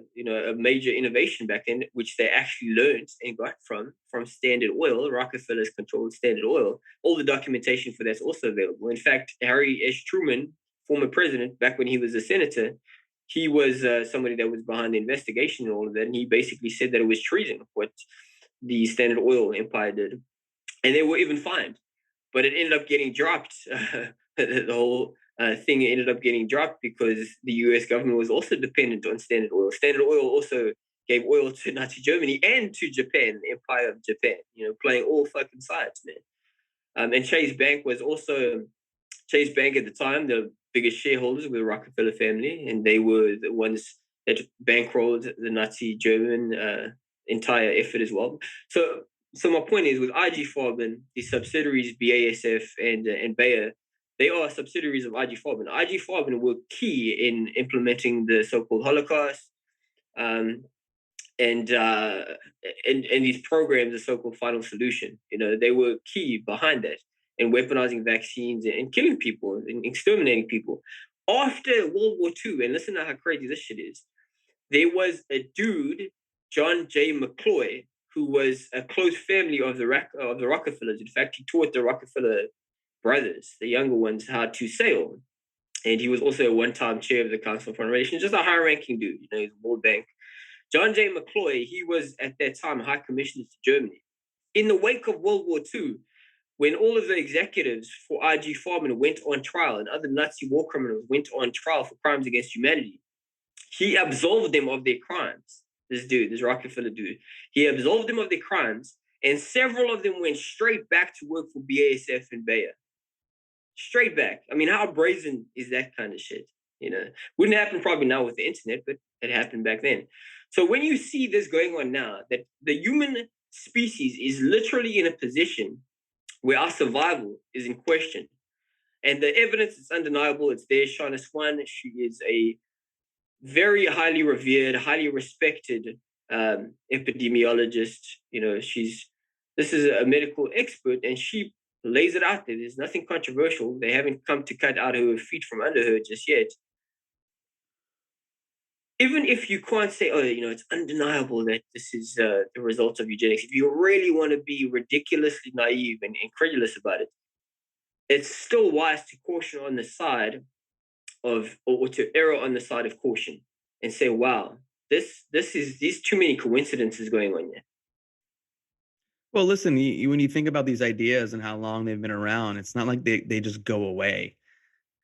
major innovation back then, which they actually learned and got from Standard Oil. Rockefeller's controlled Standard Oil. All the documentation for that's also available. In fact, Harry S. Truman, former president, back when he was a senator, he was somebody that was behind the investigation and all of that, and he basically said that it was treason what the Standard Oil empire did, and they were even fined. But it ended up getting dropped. The whole thing ended up getting dropped because the U.S. government was also dependent on Standard Oil. Standard Oil also gave oil to Nazi Germany and to Japan, the Empire of Japan, playing all fucking sides, man. And Chase Bank at the time, the biggest shareholders were the Rockefeller family, and they were the ones that bankrolled the Nazi German entire effort as well. So my point is, with IG Farben, the subsidiaries BASF and Bayer, they are subsidiaries of IG Farben. IG Farben were key in implementing the so-called Holocaust and these programs, the so-called Final Solution. They were key behind that in weaponizing vaccines and killing people and exterminating people. After World War II, and listen to how crazy this shit is, there was a dude, John J. McCloy, who was a close family of the Rockefellers. In fact, he taught the Rockefeller brothers, the younger ones, how to sail. And he was also a one-time chair of the Council on Foreign Relations, just a high-ranking dude, he's World Bank. John J. McCloy, he was at that time High Commissioner to Germany. In the wake of World War II, when all of the executives for IG Farben went on trial and other Nazi war criminals went on trial for crimes against humanity, he absolved them of their crimes. This Rockefeller dude, he absolved them of their crimes, and several of them went straight back to work for BASF and Bayer. Straight back. I mean, how brazen is that kind of shit? Wouldn't happen probably now with the internet, but it happened back then. So when you see this going on now, that the human species is literally in a position where our survival is in question, and the evidence is undeniable. It's there. Shana Swan, she is a very highly revered, highly respected epidemiologist. This is a medical expert, and she lays it out there. There's nothing controversial. They haven't come to cut out her feet from under her just yet. Even if you can't say, it's undeniable that this is the result of eugenics, if you really want to be ridiculously naive and incredulous about it, it's still wise to caution on the side of, or to err on the side of caution and say, wow, there's too many coincidences going on here. Well, listen, when you think about these ideas and how long they've been around, it's not like they just go away.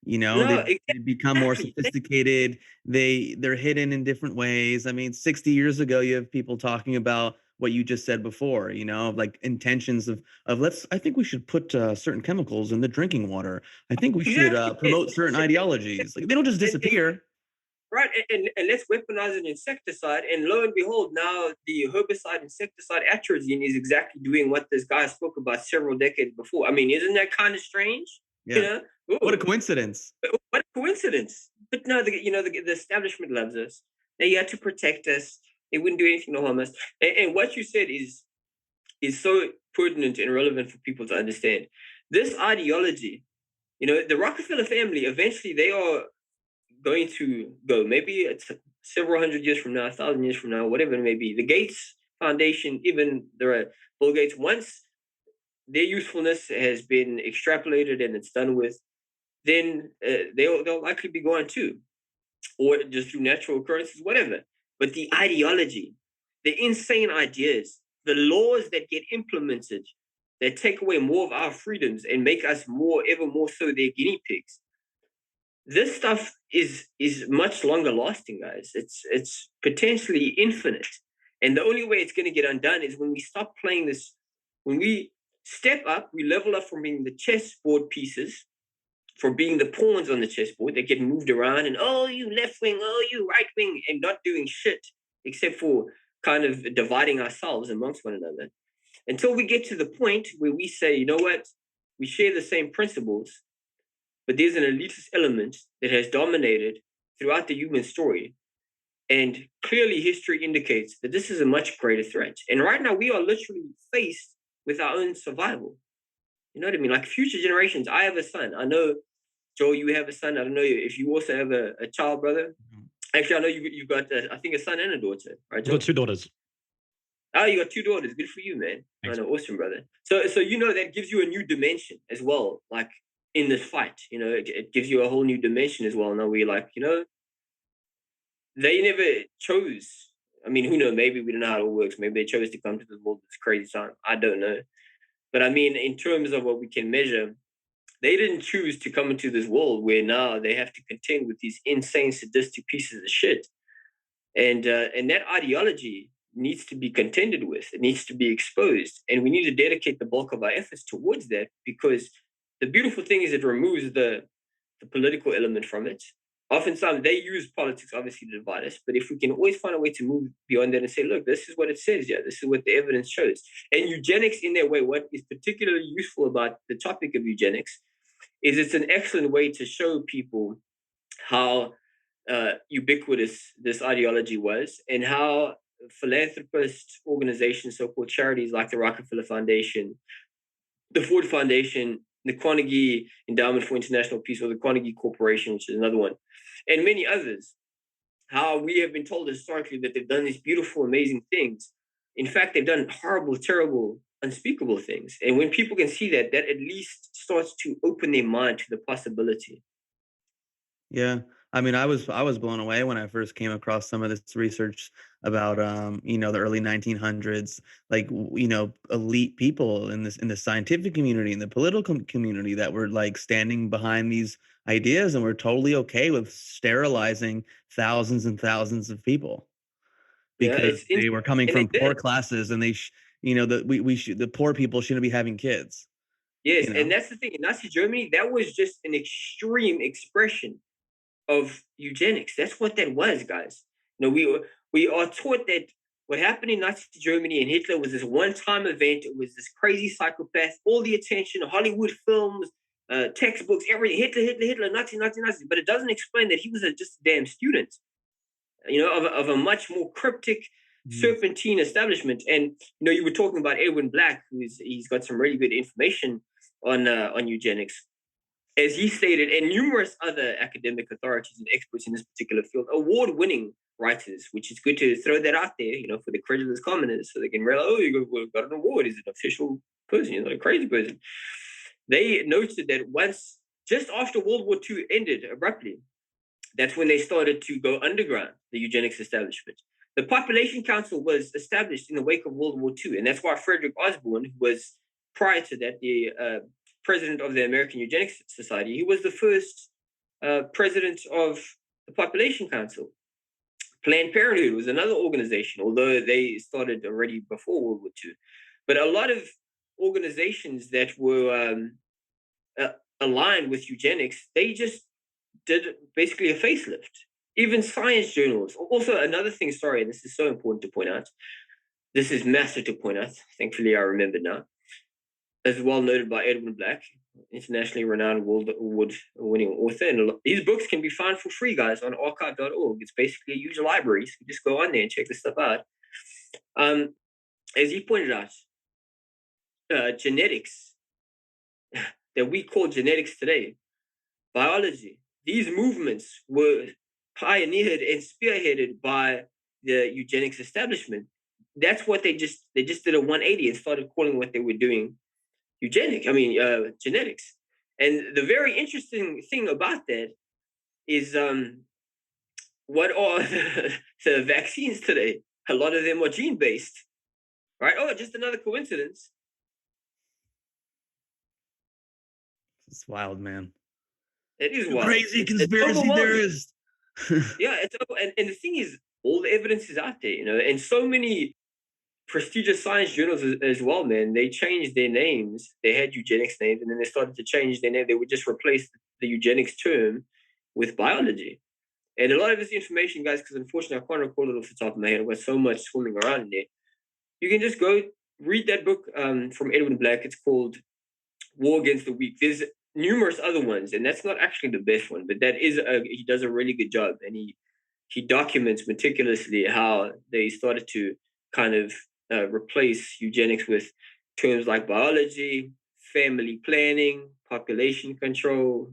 No, They become more sophisticated. They're hidden in different ways. I mean, 60 years ago, you have people talking about what you just said before, like intentions of I think we should put certain chemicals in the drinking water. I think we should promote certain ideologies. Like, they don't just disappear. Right, and let's weaponize an insecticide, and lo and behold, now the herbicide insecticide atrazine is exactly doing what this guy spoke about several decades before. I mean, isn't that kind of strange? Yeah. What a coincidence. What a coincidence. But no, the establishment loves us. They had to protect us. They wouldn't do anything to harm us. And what you said is so pertinent and relevant for people to understand. This ideology, the Rockefeller family, eventually they are going to go. Maybe it's several hundred years from now, 1,000 years from now, whatever it may be. The Gates Foundation, even Bill Gates, once their usefulness has been extrapolated and it's done with, then they'll likely be gone too, or just through natural occurrences, whatever. But the ideology, the insane ideas, the laws that get implemented that take away more of our freedoms and make us ever more so their guinea pigs. This stuff is much longer lasting, guys. It's potentially infinite. And the only way it's going to get undone is when we stop playing this, when we step up, we level up from being the chessboard pieces, for being the pawns on the chessboard that get moved around and, oh, you left wing, oh, you right wing, and not doing shit except for kind of dividing ourselves amongst one another. Until we get to the point where we say, you know what, we share the same principles, but there's an elitist element that has dominated throughout the human story. And clearly history indicates that this is a much greater threat. And right now we are literally faced with our own survival. You know what I mean? Like future generations. I have a son. I know, Joel, you have a son. I don't know if you also have a child, brother. Actually, I know you've got, I think, a son and a daughter, right, Joel? I've got 2 daughters. Oh, you got 2 daughters. Good for you, man. I know, awesome, brother. So that gives you a new dimension as well. Like in this fight, it gives you a whole new dimension as well. Now we're like, they never chose. I mean, who knows? Maybe we don't know how it all works. Maybe they chose to come to this world at this crazy time. I don't know. But I mean, in terms of what we can measure, they didn't choose to come into this world where now they have to contend with these insane, sadistic pieces of shit. And that ideology needs to be contended with. It needs to be exposed. And we need to dedicate the bulk of our efforts towards that, because the beautiful thing is it removes the political element from it. Oftentimes they use politics, obviously, to divide us. But if we can always find a way to move beyond that and say, look, this is what it says. Yeah, this is what the evidence shows. And eugenics, in their way, what is particularly useful about the topic of eugenics is it's an excellent way to show people how ubiquitous this ideology was, and how philanthropist organizations, so-called charities like the Rockefeller Foundation, the Ford Foundation, the Carnegie Endowment for International Peace, or the Carnegie Corporation, which is another one, and many others, how we have been told historically that they've done these beautiful, amazing things. In fact, they've done horrible, terrible, unspeakable things. And when people can see that at least starts to open their mind to the possibility. Yeah. I mean, I was blown away when I first came across some of this research about the early 1900s, like elite people in the scientific community, in the political community that were like standing behind these ideas and were totally okay with sterilizing thousands and thousands of people Yeah, because they were coming and they from did poor it. classes and the poor people shouldn't be having kids, Yes, you and know. that's the thing. In Nazi Germany, that was just an extreme expression of eugenics. That's what that was, guys. We are taught that what happened in Nazi Germany and Hitler was this one-time event. It was this crazy psychopath, all the attention, Hollywood films, textbooks, everything. Hitler, Nazi, Nazi, Nazi. But it doesn't explain that he was just a damn student, of a much more cryptic, Mhm. serpentine establishment. And you were talking about Edwin Black, he's got some really good information on eugenics, as he stated, and numerous other academic authorities and experts in this particular field, award-winning writers, which is good to throw that out there, for the credulous commoners, so they can realize, oh, you got an award. Is an official person, a crazy person. They noted that just after World War II ended abruptly, that's when they started to go underground, the eugenics establishment. The Population Council was established in the wake of World War II, and that's why Frederick Osborne, who was prior to that the president of the American Eugenics Society, he was the first president of the Population Council. Planned Parenthood was another organization, although they started already before World War II. But a lot of organizations that were aligned with eugenics, they just did basically a facelift. Even science journals. Also, another thing, sorry, and this is so important to point out. This is massive to point out. Thankfully, I remember now. As well noted by Edwin Black, internationally renowned world award-winning author. And these books can be found for free, guys, on archive.org. It's basically a huge library. So just go on there and check this stuff out. As he pointed out, genetics, that we call genetics today, biology, these movements were pioneered and spearheaded by the eugenics establishment. That's what they just did a 180 and started calling what they were doing genetics. And the very interesting thing about that is what are the vaccines today? A lot of them are gene based, right? Oh, just another coincidence. It's wild, man. It is You wild. crazy It's conspiracy overwhelming. theorist. Yeah, and the thing is, all the evidence is out there, and so many prestigious science journals as well, man. They changed their names. They had eugenics names, and then they started to change their name. They would just replace the eugenics term with biology. And a lot of this information, guys, because unfortunately I can't recall it off the top of my head. I've got so much swimming around in there. You can just go read that book from Edwin Black. It's called War Against the Weak. There's numerous other ones, and that's not actually the best one, but he does a really good job, and he documents meticulously how they started to kind of replace eugenics with terms like biology, family planning, population control,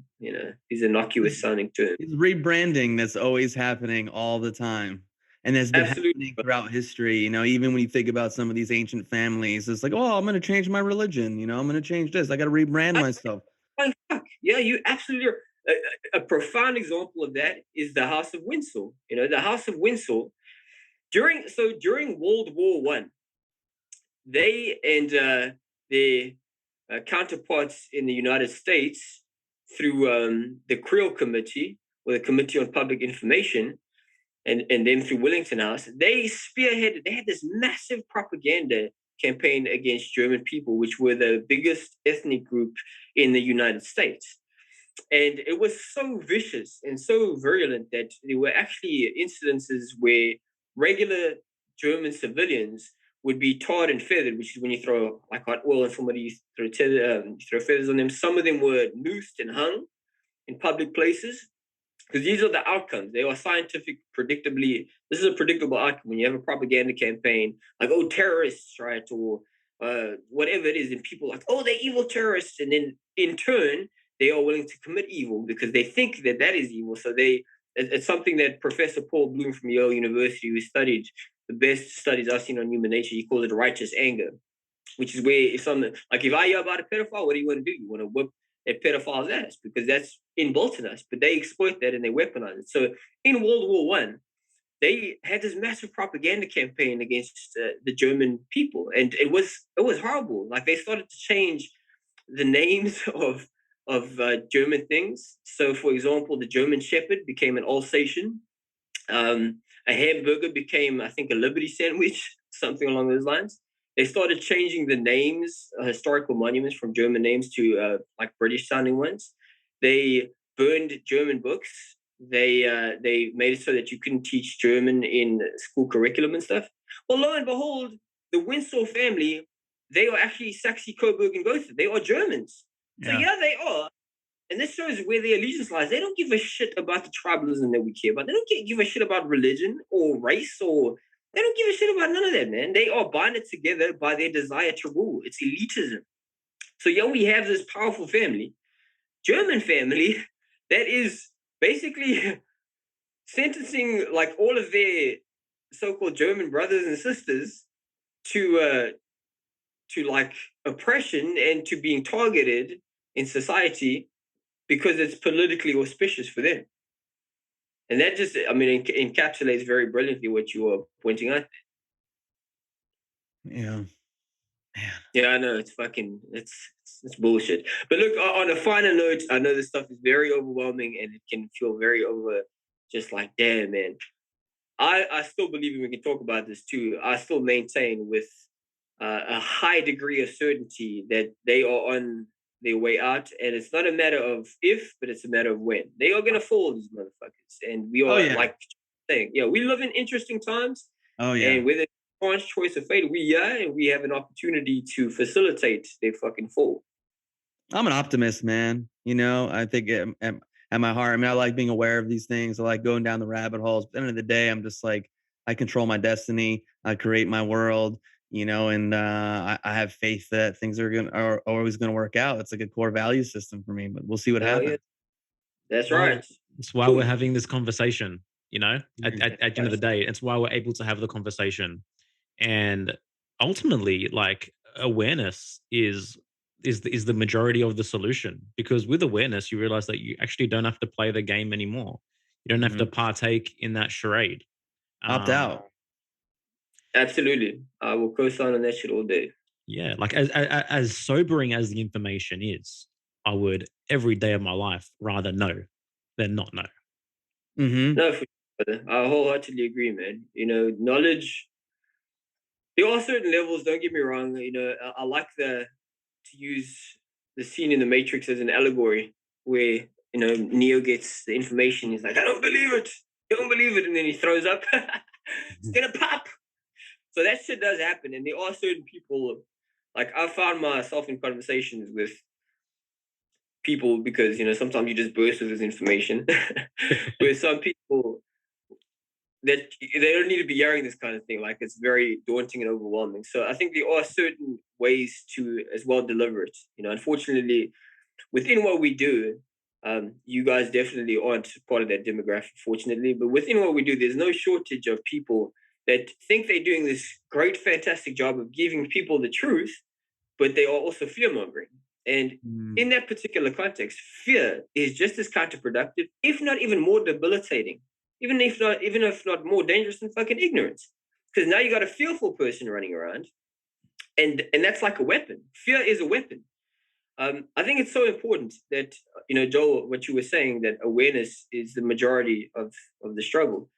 these innocuous sounding terms. It's rebranding that's always happening all the time. And has been Absolutely. happening throughout history. Even when you think about some of these ancient families, it's like, oh, I'm going to change my religion. I'm going to change this. I got to rebrand myself. Fuck. Yeah, you absolutely are. A profound example of that is the House of Windsor. The House of Windsor during World War One, they and their counterparts in the United States through the Creel Committee or the Committee on Public Information, and then through Wellington House, they had this massive propaganda campaign against German people, which were the biggest ethnic group in the United States. And it was so vicious and so virulent that there were actually incidences where regular German civilians would be tarred and feathered, which is when you throw like hot oil on somebody, you throw feathers on them. Some of them were noosed and hung in public places, because these are the outcomes. They are scientific, predictably. This is a predictable outcome when you have a propaganda campaign, like, oh, terrorists, right? Or whatever it is. And people are like, oh, they're evil terrorists. And then in turn, they are willing to commit evil because they think that is evil. So it's something that Professor Paul Bloom from Yale University, who studied the best studies I've seen on human nature, he calls it righteous anger, which is where if I hear about a pedophile, what do you want to do? You want to whip a pedophile's ass, because that's inbuilt in us, but they exploit that and they weaponize it. So in World War One, they had this massive propaganda campaign against the German people, and it was horrible. Like they started to change the names of German things. So, for example, the German Shepherd became an Alsatian. A hamburger became, I think, a Liberty sandwich, something along those lines. They started changing the names, historical monuments from German names to like British sounding ones. They burned German books. They made it so that you couldn't teach German in school curriculum and stuff. Well, lo and behold, the Windsor family, they are actually Saxe, Coburg, and Gotha. They are Germans. So yeah, they are. And this shows where their allegiance lies. They don't give a shit about the tribalism that we care about. They don't give a shit about religion or race, or they don't give a shit about none of that, man. They are binded together by their desire to rule. It's elitism. So yeah, we have this powerful family, German family, that is basically sentencing like all of their so-called German brothers and sisters to like oppression and to being targeted in society because it's politically auspicious for them. And that just, I mean, encapsulates very brilliantly what you are pointing out. Yeah. Man. Yeah, I know. It's fucking, it's bullshit. But look, on a final note, I know this stuff is very overwhelming and it can feel very just like, damn, man. I still believe, and we can talk about this too, I still maintain with a high degree of certainty that they are on their way out. And it's not a matter of if, but it's a matter of when. They are going to fall, these motherfuckers. And we are, like saying, yeah, we live in interesting times. Oh, yeah. And with a choice of fate, we have an opportunity to facilitate their fucking fall. I'm an optimist, man. You know, I think at my heart, I mean, I like being aware of these things. I like going down the rabbit holes. But at the end of the day, I'm just like, I control my destiny. I create my world, you know, and I have faith that things are always going to work out. It's like a core value system for me, but we'll see what happens. Yeah. That's right. It's why we're having this conversation, you know, at the end of the day. It's why we're able to have the conversation. And ultimately, like, awareness is the majority of the solution, because with awareness, you realize that you actually don't have to play the game anymore. You don't have to partake in that charade. Opt out. Absolutely. I will co-sign on that shit all day. Yeah. Like as sobering as the information is, I would every day of my life rather know than not know. No, for sure. I wholeheartedly agree, man. You know, knowledge, there are certain levels, don't get me wrong. You know, I like to use the scene in the Matrix as an allegory where, you know, Neo gets the information. He's like, I don't believe it. And then he throws up. It's going to pop. So that shit does happen. And there are certain people, like I found myself in conversations with people because, you know, sometimes you just burst with this information. With some people that they don't need to be hearing this kind of thing. Like, it's very daunting and overwhelming. So I think there are certain ways to as well deliver it. You know, unfortunately, within what we do, you guys definitely aren't part of that demographic, fortunately. But within what we do, there's no shortage of people that think they're doing this great, fantastic job of giving people the truth, but they are also fear-mongering. And in that particular context, fear is just as counterproductive, if not even more debilitating, even if not more dangerous than fucking ignorance. Because now you got a fearful person running around, and that's like a weapon. Fear is a weapon. I think it's so important that, you know, Joel, what you were saying, that awareness is the majority of the struggle.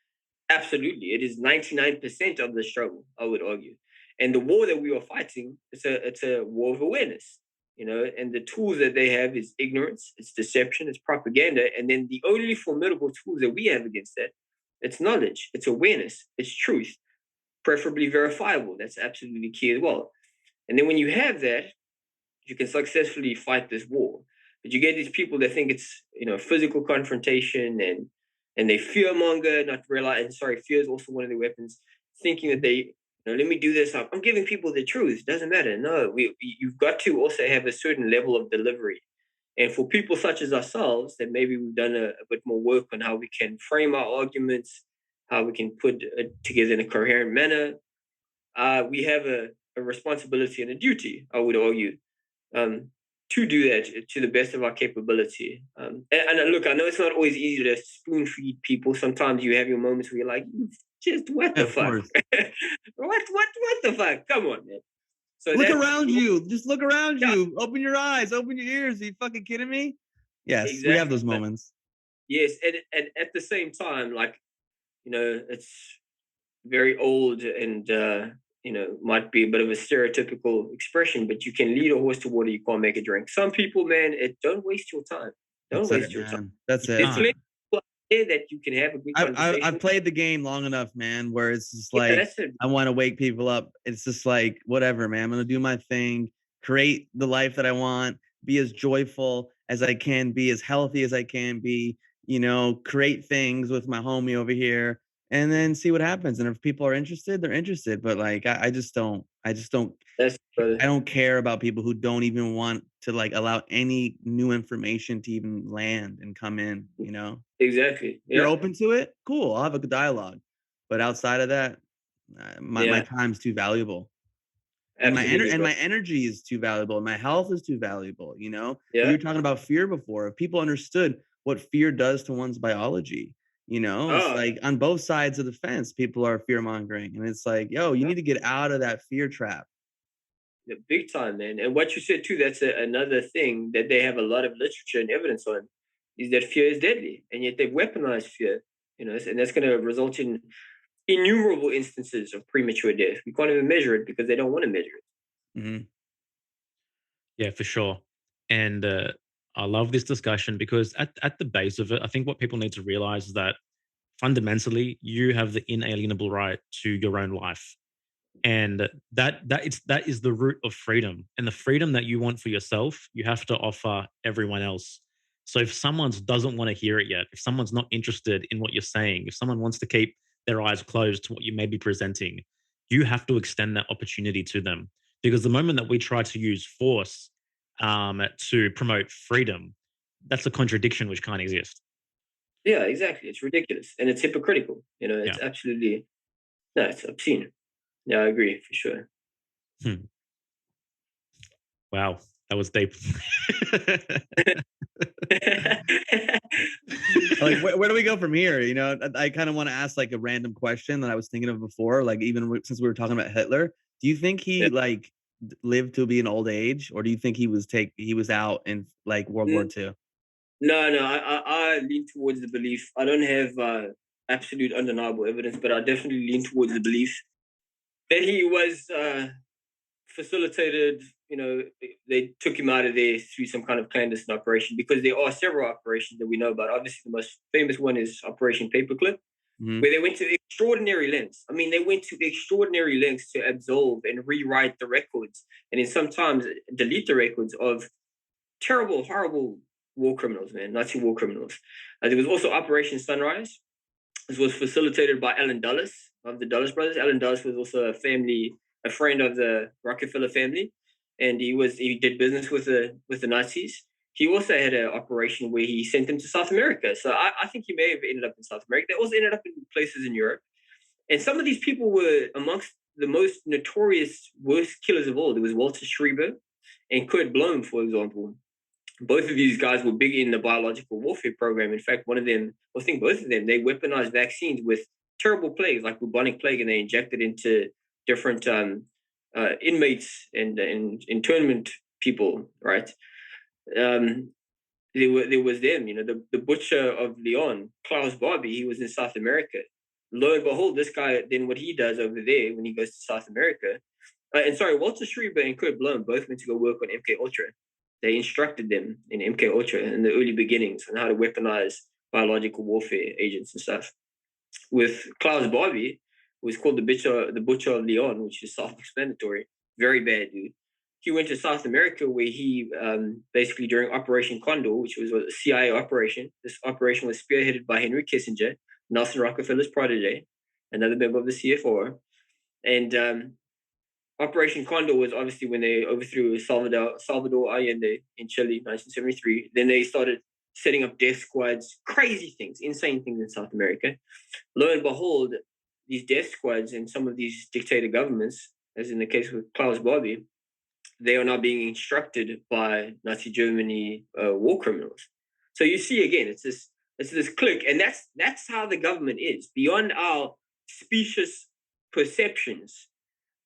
Absolutely. It is 99% of the struggle, I would argue. And the war that we are fighting, it's a war of awareness, you know, and the tools that they have is ignorance, it's deception, it's propaganda. And then the only formidable tools that we have against that, it's knowledge, it's awareness, it's truth, preferably verifiable. That's absolutely key as well. And then when you have that, you can successfully fight this war. But you get these people that think it's, you know, physical confrontation, and they fearmonger, not realizing, fear is also one of the weapons, thinking that they, you know, let me do this. I'm giving people the truth. Doesn't matter. No, you've got to also have a certain level of delivery. And for people such as ourselves, that maybe we've done a bit more work on how we can frame our arguments, how we can put it together in a coherent manner, we have a responsibility and a duty, I would argue, to do that to the best of our capability. And look, I know it's not always easy to spoon feed people. Sometimes you have your moments where you're like, just what the fuck? what the fuck? Come on, man. So look around you. Just look around Yeah. you. Open your eyes. Open your ears. Are you fucking kidding me? Yes, Exactly. we have those moments. Yes, and at the same time, like, it's very old and might be a bit of a stereotypical expression, but you can lead a horse to water, you can't make it drink. Some people, man, don't waste your time. Don't waste your time. That's it. There's plenty of people out there that you can have a good conversation. I've played the game long enough, man, where it's just like, that's it. I want to wake people up. It's just like, whatever, man. I'm going to do my thing, create the life that I want, be as joyful as I can be, as healthy as I can be, create things with my homie over here, and then see what happens. And if people are interested, they're interested. But like, I just don't I don't care about people who don't even want to like allow any new information to even land and come in, Exactly. If you're open to it, cool, I'll have a good dialogue. But outside of that, my time's too valuable. And my energy is too valuable. And my health is too valuable. We were talking about fear before. If people understood what fear does to one's biology, it's like on both sides of the fence, people are fear mongering. And it's like, yo, you need to get out of that fear trap. Yeah, big time, man. And what you said too, that's another thing that they have a lot of literature and evidence on, is that fear is deadly. And yet they've weaponized fear, and that's going to result in innumerable instances of premature death. We can't even measure it because they don't want to measure it. Mm-hmm. Yeah, for sure. And I love this discussion because at the base of it, I think what people need to realize is that fundamentally you have the inalienable right to your own life. And that is the root of freedom. And the freedom that you want for yourself, you have to offer everyone else. So if someone doesn't want to hear it yet, if someone's not interested in what you're saying, if someone wants to keep their eyes closed to what you may be presenting, you have to extend that opportunity to them. Because the moment that we try to use force to promote freedom, that's a contradiction which can't exist. Yeah, exactly. It's ridiculous and it's hypocritical. It's absolutely, it's obscene. Yeah, I agree for sure. Wow, that was deep. Like, where do we go from here? I kind of want to ask like a random question that I was thinking of before. Like, even since we were talking about Hitler, do you think he like lived to be an old age, or do you think he was out in like World War II? No, I lean towards the belief. I don't have absolute undeniable evidence, but I definitely lean towards the belief that he was facilitated. They took him out of there through some kind of clandestine operation, because there are several operations that we know about. Obviously, the most famous one is Operation Paperclip, where they went to extraordinary lengths. I mean, they went to extraordinary lengths to absolve and rewrite the records, and then sometimes delete the records of terrible, horrible war criminals, man, Nazi war criminals. There was also Operation Sunrise. This was facilitated by Allen Dulles of the Dulles brothers. Allen Dulles was also a friend of the Rockefeller family, and he did business with the Nazis. He also had an operation where he sent them to South America. So I think he may have ended up in South America. They also ended up in places in Europe. And some of these people were amongst the most notorious, worst killers of all. There was Walter Schreiber and Kurt Blome, for example. Both of these guys were big in the biological warfare program. In fact, both of them, they weaponized vaccines with terrible plagues like bubonic plague, and they injected into different inmates and internment people, right? There was them, the butcher of Lyon, Klaus Barbie, he was in South America. Lo and behold, this guy, then what he does over there when he goes to South America, Walter Schreiber and Kurt Blome both went to go work on MK Ultra. They instructed them in MK Ultra in the early beginnings on how to weaponize biological warfare agents and stuff. With Klaus Barbie, who was called the Butcher of Lyon, which is self-explanatory, very bad dude. He went to South America, where he basically, during Operation Condor, which was a CIA operation, this operation was spearheaded by Henry Kissinger, Nelson Rockefeller's protege, another member of the CFR. And Operation Condor was obviously when they overthrew Salvador Allende in Chile, 1973. Then they started setting up death squads, crazy things, insane things in South America. Lo and behold, these death squads and some of these dictator governments, as in the case with Klaus Barbie, they are now being instructed by Nazi Germany war criminals. So you see, again, it's this clique, and that's how the government is, beyond our specious perceptions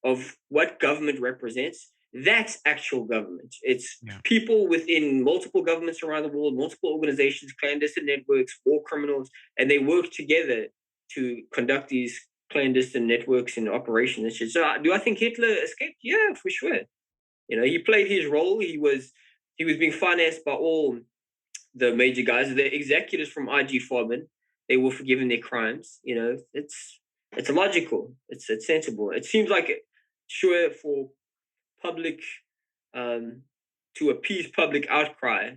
of what government represents. That's actual government. It's people within multiple governments around the world, multiple organizations, clandestine networks, war criminals, and they work together to conduct these clandestine networks and operations. So do I think Hitler escaped? Yeah, for sure. He played his role. He was being financed by all the major guys, the executives from IG Farben. They were forgiven their crimes. It's logical. It's sensible. It seems like, sure, for public, to appease public outcry,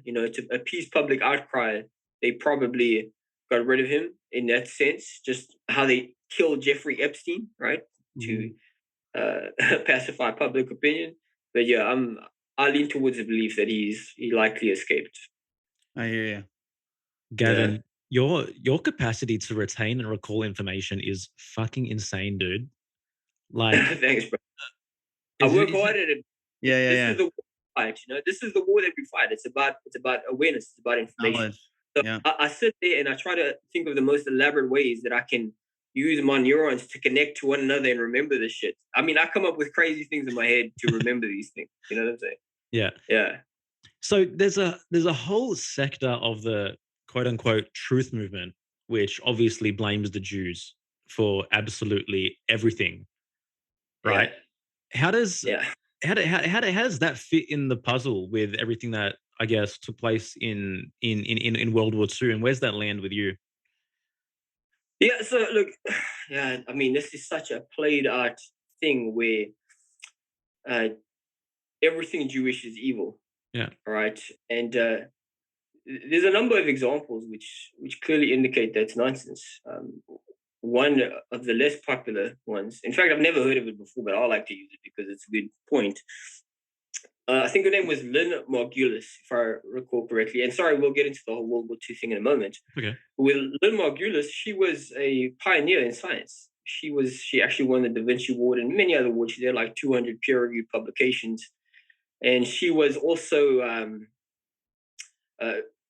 they probably got rid of him in that sense. Just how they killed Jeffrey Epstein, right? To pacify public opinion. But yeah, I lean towards the belief that he likely escaped. I hear you, Gavin. Yeah. Your capacity to retain and recall information is fucking insane, dude. Like, thanks, bro. I work hard at it. This is the war fight. This is the war that we fight. It's about awareness. It's about information. Knowledge. So I sit there and I try to think of the most elaborate ways that I can use my neurons to connect to one another and remember this shit. I mean, I come up with crazy things in my head to remember these things. You know what I'm saying? Yeah. Yeah. So there's a whole sector of the quote unquote truth movement, which obviously blames the Jews for absolutely everything. Right? Yeah. How does that fit in the puzzle with everything that I guess took place in World War II, and where's that land with you? Yeah, so look, I mean, this is such a played out thing where everything Jewish is evil. Yeah. Right. And there's a number of examples which clearly indicate that's nonsense. One of the less popular ones, in fact, I've never heard of it before, but I like to use it because it's a good point. I think her name was Lynn Margulis, if I recall correctly. And sorry, we'll get into the whole World War II thing in a moment. Okay. With Lynn Margulis, she was a pioneer in science. She actually won the Da Vinci Award and many other awards. She had like 200 peer-reviewed publications. And she was also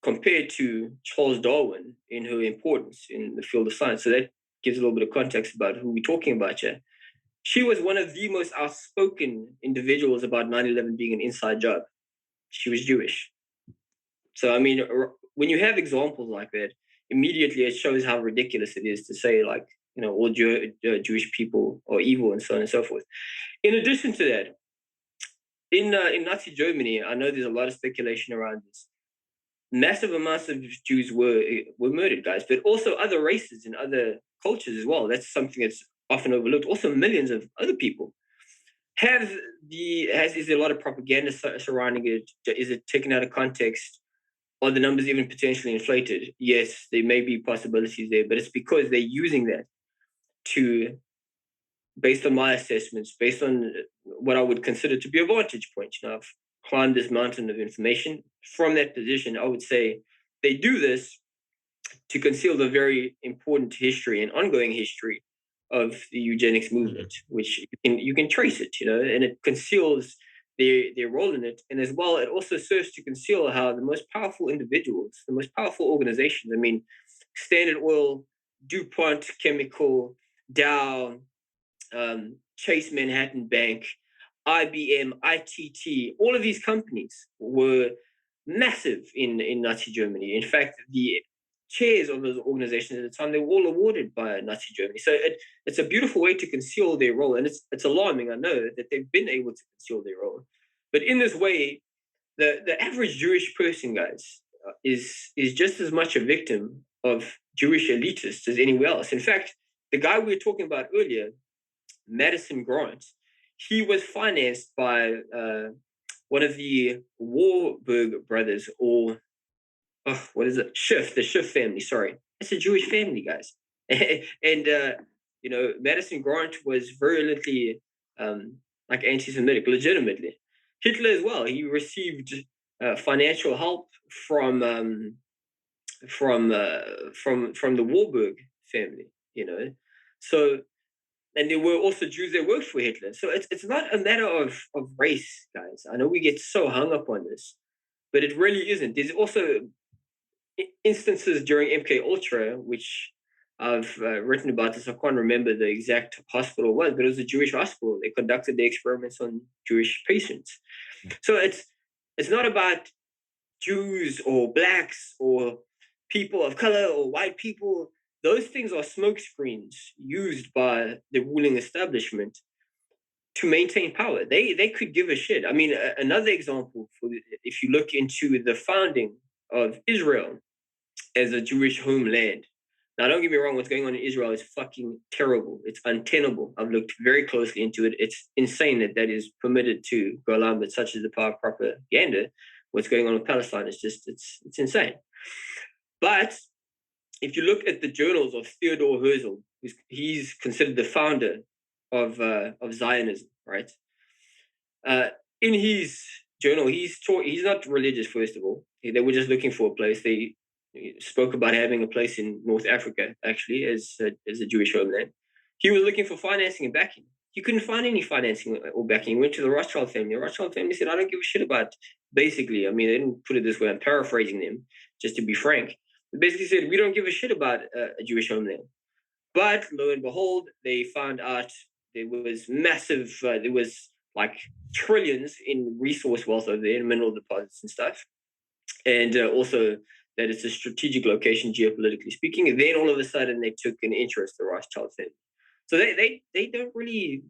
compared to Charles Darwin in her importance in the field of science. So that gives a little bit of context about who we're talking about here. She was one of the most outspoken individuals about 9/11 being an inside job. She was Jewish. So, I mean, when you have examples like that, immediately it shows how ridiculous it is to say, like, all Jewish people are evil and so on and so forth. In addition to that, in Nazi Germany, I know there's a lot of speculation around this. Massive amounts of Jews were murdered, guys, but also other races and other cultures as well. That's something that's often overlooked. Also, millions of other people. Is there a lot of propaganda surrounding it? Is it taken out of context? Are the numbers even potentially inflated? Yes, there may be possibilities there, but it's because they're using that to, based on my assessments, based on what I would consider to be a vantage point. I've climbed this mountain of information. From that position, I would say they do this to conceal the very important history and ongoing history of the eugenics movement, which you can trace it, and it conceals their role in it. And as well, it also serves to conceal how the most powerful individuals, the most powerful organizations, I mean, Standard Oil, DuPont Chemical, Dow, Chase Manhattan Bank, IBM, ITT, all of these companies were massive in Nazi Germany. In fact, the chairs of those organizations at the time, they were all awarded by Nazi Germany. So it's a beautiful way to conceal their role. And it's alarming, I know, that they've been able to conceal their role. But in this way, the average Jewish person, guys, is just as much a victim of Jewish elitists as anywhere else. In fact, the guy we were talking about earlier, Madison Grant, he was financed by one of the Warburg brothers, or what is it? The Schiff family. Sorry, it's a Jewish family, guys. And Madison Grant was virulently like anti-Semitic, legitimately. Hitler as well. He received financial help from the Warburg family. So And there were also Jews that worked for Hitler. So it's not a matter of race, guys. I know we get so hung up on this, but it really isn't. There's also instances during MK Ultra, which I've written about this. I can't remember the exact hospital it was, but it was a Jewish hospital. They conducted the experiments on Jewish patients. So it's not about Jews or blacks or people of color or white people. Those things are smokescreens used by the ruling establishment to maintain power. They could give a shit. I mean, another example, if you look into the founding of Israel as a Jewish homeland. Now, don't get me wrong, what's going on in Israel is fucking terrible. It's untenable. I've looked very closely into it. It's insane that is permitted to go along with such as the power of propaganda. What's going on with Palestine is just, it's insane. But if you look at the journals of Theodor Herzl, he's considered the founder of Zionism, right? In his journal, he's not religious, first of all. They were just looking for a place. They spoke about having a place in North Africa, actually, as a Jewish homeland. He was looking for financing and backing. He couldn't find any financing or backing. He went to the Rothschild family. The Rothschild family said, I don't give a shit about, basically, I mean, they didn't put it this way, I'm paraphrasing them, just to be frank. They basically said, we don't give a shit about a Jewish homeland. But lo and behold, they found out there was massive, there was like trillions in resource wealth over there, in mineral deposits and stuff. And also that it's a strategic location, geopolitically speaking. And then all of a sudden they took an interest, the Rothschild family. So they don't really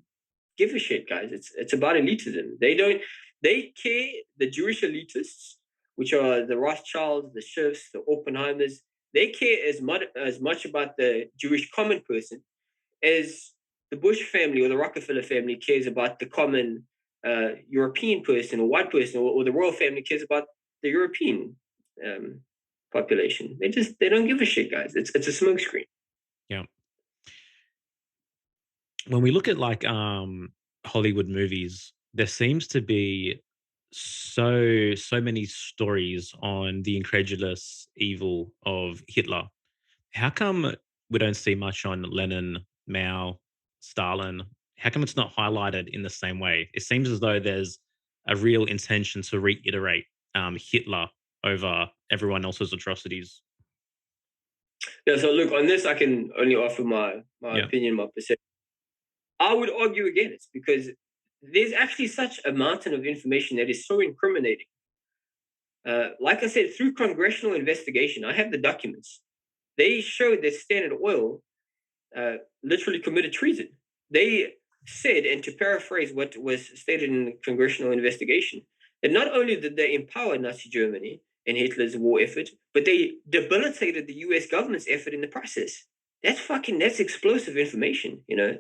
give a shit, guys. It's about elitism. They care, the Jewish elitists, which are the Rothschilds, the Schiffs, the Oppenheimers, they care as much about the Jewish common person as the Bush family or the Rockefeller family cares about the common European person or white person, or the royal family cares about the European population. They don't give a shit, guys. It's a smokescreen. Yeah. When we look at like Hollywood movies, there seems to be so many stories on the incredulous evil of Hitler. How come we don't see much on Lenin, Mao, Stalin? How come it's not highlighted in the same way? It seems as though there's a real intention to reiterate Hitler over everyone else's atrocities. Yeah, so look, on this, I can only offer my opinion, my perception. I would argue against, because there's actually such a mountain of information that is so incriminating. Like I said, through congressional investigation, I have the documents. They showed that Standard Oil literally committed treason. They said, and to paraphrase what was stated in the congressional investigation, that not only did they empower Nazi Germany and Hitler's war effort, but they debilitated the US government's effort in the process. That's explosive information, you know.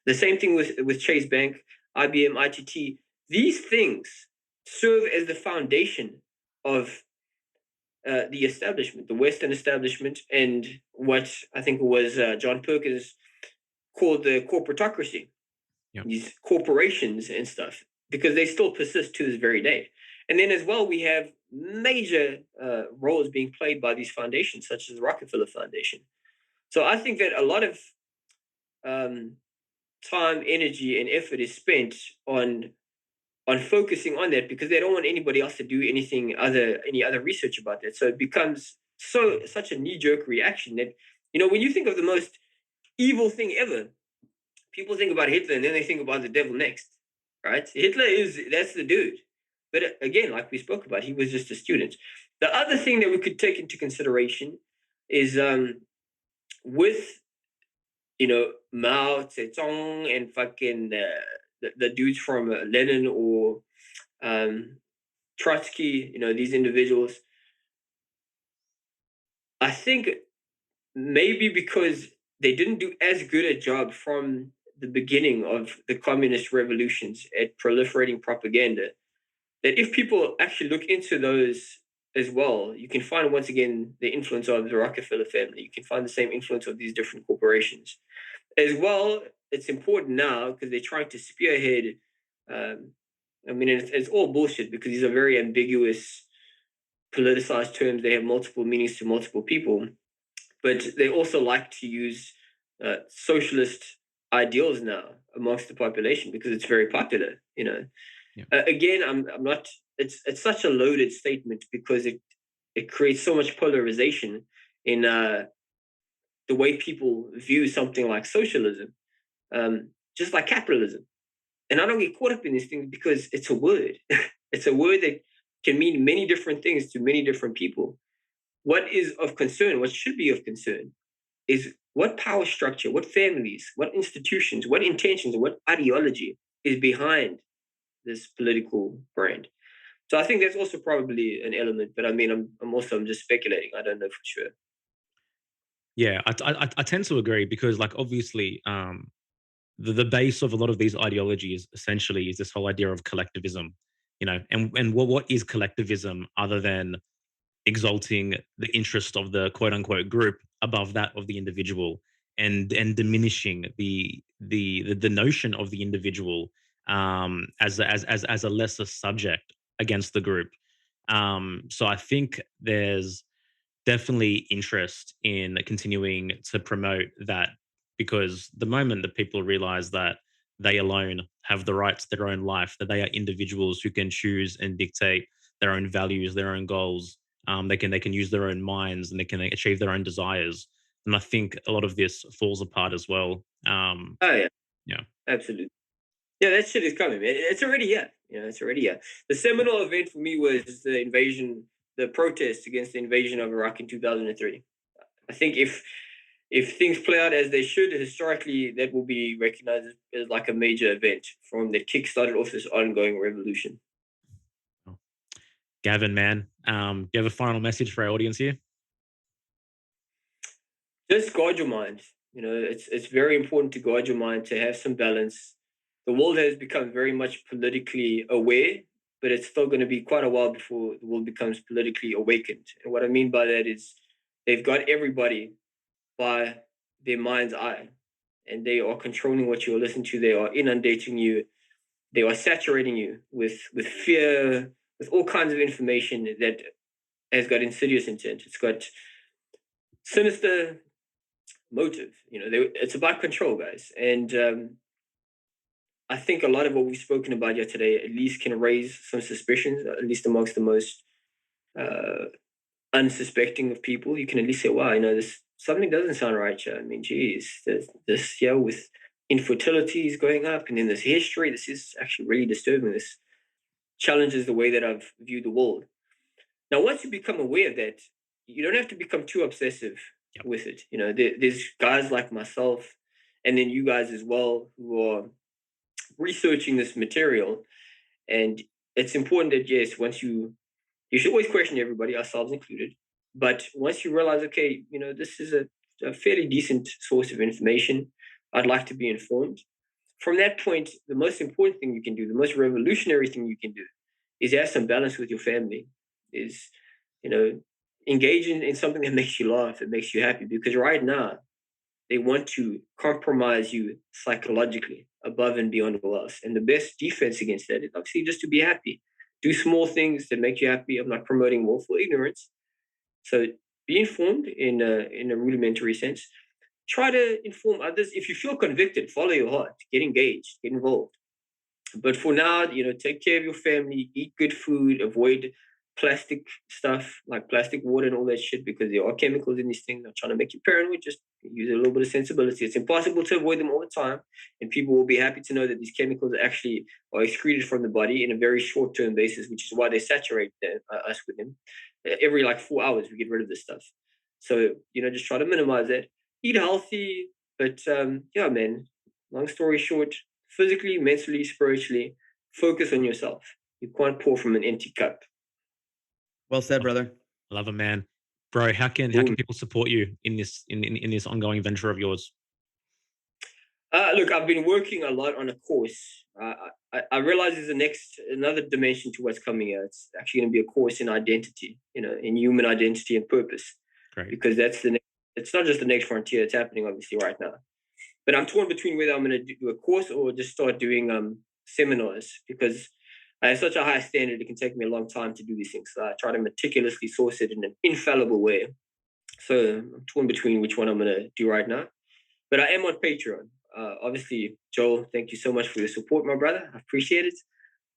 The same thing with Chase Bank, IBM, ITT. These things serve as the foundation of the establishment, the Western establishment, and what I think was John Perkins called the corporatocracy, these corporations and stuff, because they still persist to this very day. And then as well, we have major roles being played by these foundations, such as the Rockefeller Foundation. So I think that a lot of time, energy, and effort is spent on focusing on that, because they don't want anybody else to do any other research about that. So it becomes such a knee-jerk reaction that, you know, when you think of the most evil thing ever, people think about Hitler and then they think about the devil next, right? That's the dude. But again, like we spoke about, he was just a student. The other thing that we could take into consideration is with, you know, Mao Zedong and fucking the dudes from Lenin or Trotsky, you know, these individuals. I think maybe because they didn't do as good a job from the beginning of the communist revolutions at proliferating propaganda, that if people actually look into those as well, you can find once again the influence of the Rockefeller family. You can find the same influence of these different corporations. As well, it's important now because they're trying to spearhead. I mean, it's all bullshit, because these are very ambiguous, politicized terms. They have multiple meanings to multiple people. But they also like to use socialist ideals now amongst the population because it's very popular. Again, I'm not. It's such a loaded statement because it creates so much polarization in the way people view something like socialism, just like capitalism. And I don't get caught up in these things because it's a word. It's a word that can mean many different things to many different people. What is of concern, what should be of concern, is what power structure, what families, what institutions, what intentions, what ideology is behind this political brand. So I think that's also probably an element. But I mean, I'm just speculating. I don't know for sure. Yeah, I tend to agree because, like, obviously, the base of a lot of these ideologies essentially is this whole idea of collectivism, and what is collectivism other than exalting the interest of the quote unquote group above that of the individual, and diminishing the notion of the individual as a lesser subject against the group. So I think there's definitely interest in continuing to promote that, because the moment that people realize that they alone have the right to their own life, that they are individuals who can choose and dictate their own values, their own goals, they can use their own minds and they can achieve their own desires. And I think a lot of this falls apart as well. Oh yeah, Yeah. absolutely. Yeah, that shit is coming, man. It's already here. It's already here. The seminal event for me was the invasion, the protest against the invasion of Iraq in 2003. I think if things play out as they should historically, that will be recognized as like a major event from that kick-started off this ongoing revolution. Gavin, man, do you have a final message for our audience here? Just guard your mind. It's very important to guard your mind, to have some balance. The world has become very much politically aware, but it's still going to be quite a while before the world becomes politically awakened. And what I mean by that is they've got everybody by their mind's eye, and they are controlling what you listen to. They are inundating you. They are saturating you with fear, with all kinds of information that has got insidious intent. It's got sinister motive. It's about control, guys. And I think a lot of what we've spoken about here today at least can raise some suspicions, at least amongst the most unsuspecting of people. You can at least say, wow, this something doesn't sound right here. I mean, geez, this with infertility is going up, and then this history, this is actually really disturbing. This challenges the way that I've viewed the world. Now, once you become aware of that, you don't have to become too obsessive with it. There's guys like myself, and then you guys as well, who are researching this material. And it's important that, yes, once you should always question everybody, ourselves included. But once you realize, okay, this is a fairly decent source of information, I'd like to be informed. From that point, the most important thing you can do, the most revolutionary thing you can do, is have some balance with your family, is, engage in something that makes you laugh, that makes you happy. Because right now, they want to compromise you psychologically above and beyond all else. And the best defense against that is obviously just to be happy. Do small things that make you happy. I'm not promoting willful ignorance. So be informed in a rudimentary sense. Try to inform others. If you feel convicted, follow your heart. Get engaged. Get involved. But for now, take care of your family. Eat good food. Avoid plastic stuff like plastic water and all that shit, because there are chemicals in these things. I'm trying to make you paranoid. Just use a little bit of sensibility. It's impossible to avoid them all the time, and people will be happy to know that these chemicals actually are excreted from the body in a very short-term basis, which is why they saturate us with them. Every 4 hours, we get rid of this stuff. So just try to minimize that. Eat healthy, but yeah, man. Long story short, physically, mentally, spiritually, focus on yourself. You can't pour from an empty cup. Well said, brother. Love it, man. Bro, how can people support you in this in this ongoing venture of yours? Look, I've been working a lot on a course. I realize there's another dimension to what's coming here. It's actually going to be a course in identity, in human identity and purpose. Great. Because it's not just the next frontier. It's happening obviously right now. But I'm torn between whether I'm going to do a course or just start doing seminars, because I have such a high standard. It can take me a long time to do these things. So I try to meticulously source it in an infallible way. So I'm torn between which one I'm going to do right now. But I am on Patreon. obviously, Joel, thank you so much for your support, my brother. I appreciate it.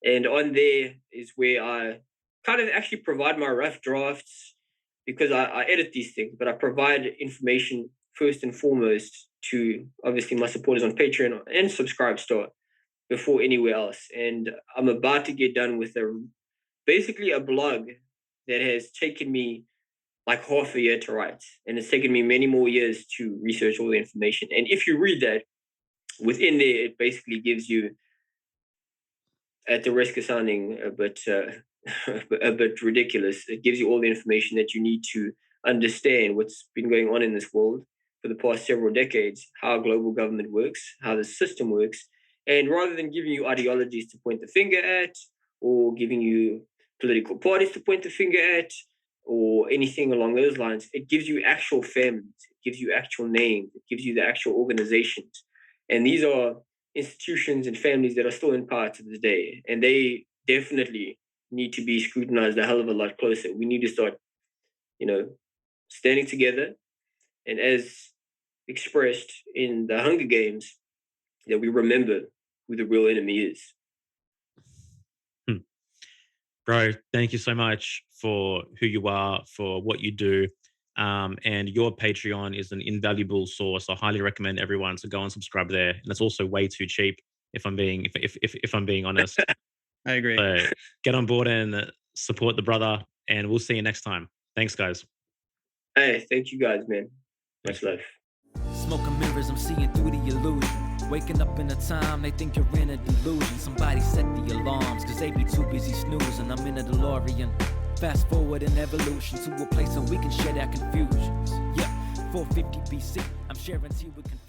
And on there is where I kind of actually provide my rough drafts, because I edit these things, but I provide information first and foremost to obviously my supporters on Patreon and Subscribestar before anywhere else. And I'm about to get done with basically a blog that has taken me like half a year to write, and it's taken me many more years to research all the information. And if you read that, within there, it basically gives you, at the risk of sounding a bit a bit ridiculous, it gives you all the information that you need to understand what's been going on in this world for the past several decades, how global government works, how the system works. And rather than giving you ideologies to point the finger at, or giving you political parties to point the finger at, or anything along those lines, it gives you actual families, it gives you actual names, it gives you the actual organizations. And these are institutions and families that are still in power to this day. And they definitely need to be scrutinized a hell of a lot closer. We need to start, standing together, and as expressed in the Hunger Games, that we remember who the real enemy is. Bro, thank you so much for who you are, for what you do. And your Patreon is an invaluable source. I highly recommend everyone to go and subscribe there. And it's also way too cheap, if I'm being honest. I agree. So get on board and support the brother, and we'll see you next time. Thanks, guys. Hey, thank you guys, man. Much love. Smoking mirrors, I'm seeing through the illusion. Waking up in a time, they think you're in a delusion. Somebody set the alarms, cause they be too busy snoozing. I'm in a DeLorean, fast forward in evolution to a place where we can share our confusions. Yeah, 450 BC, I'm sharing tea with confusion.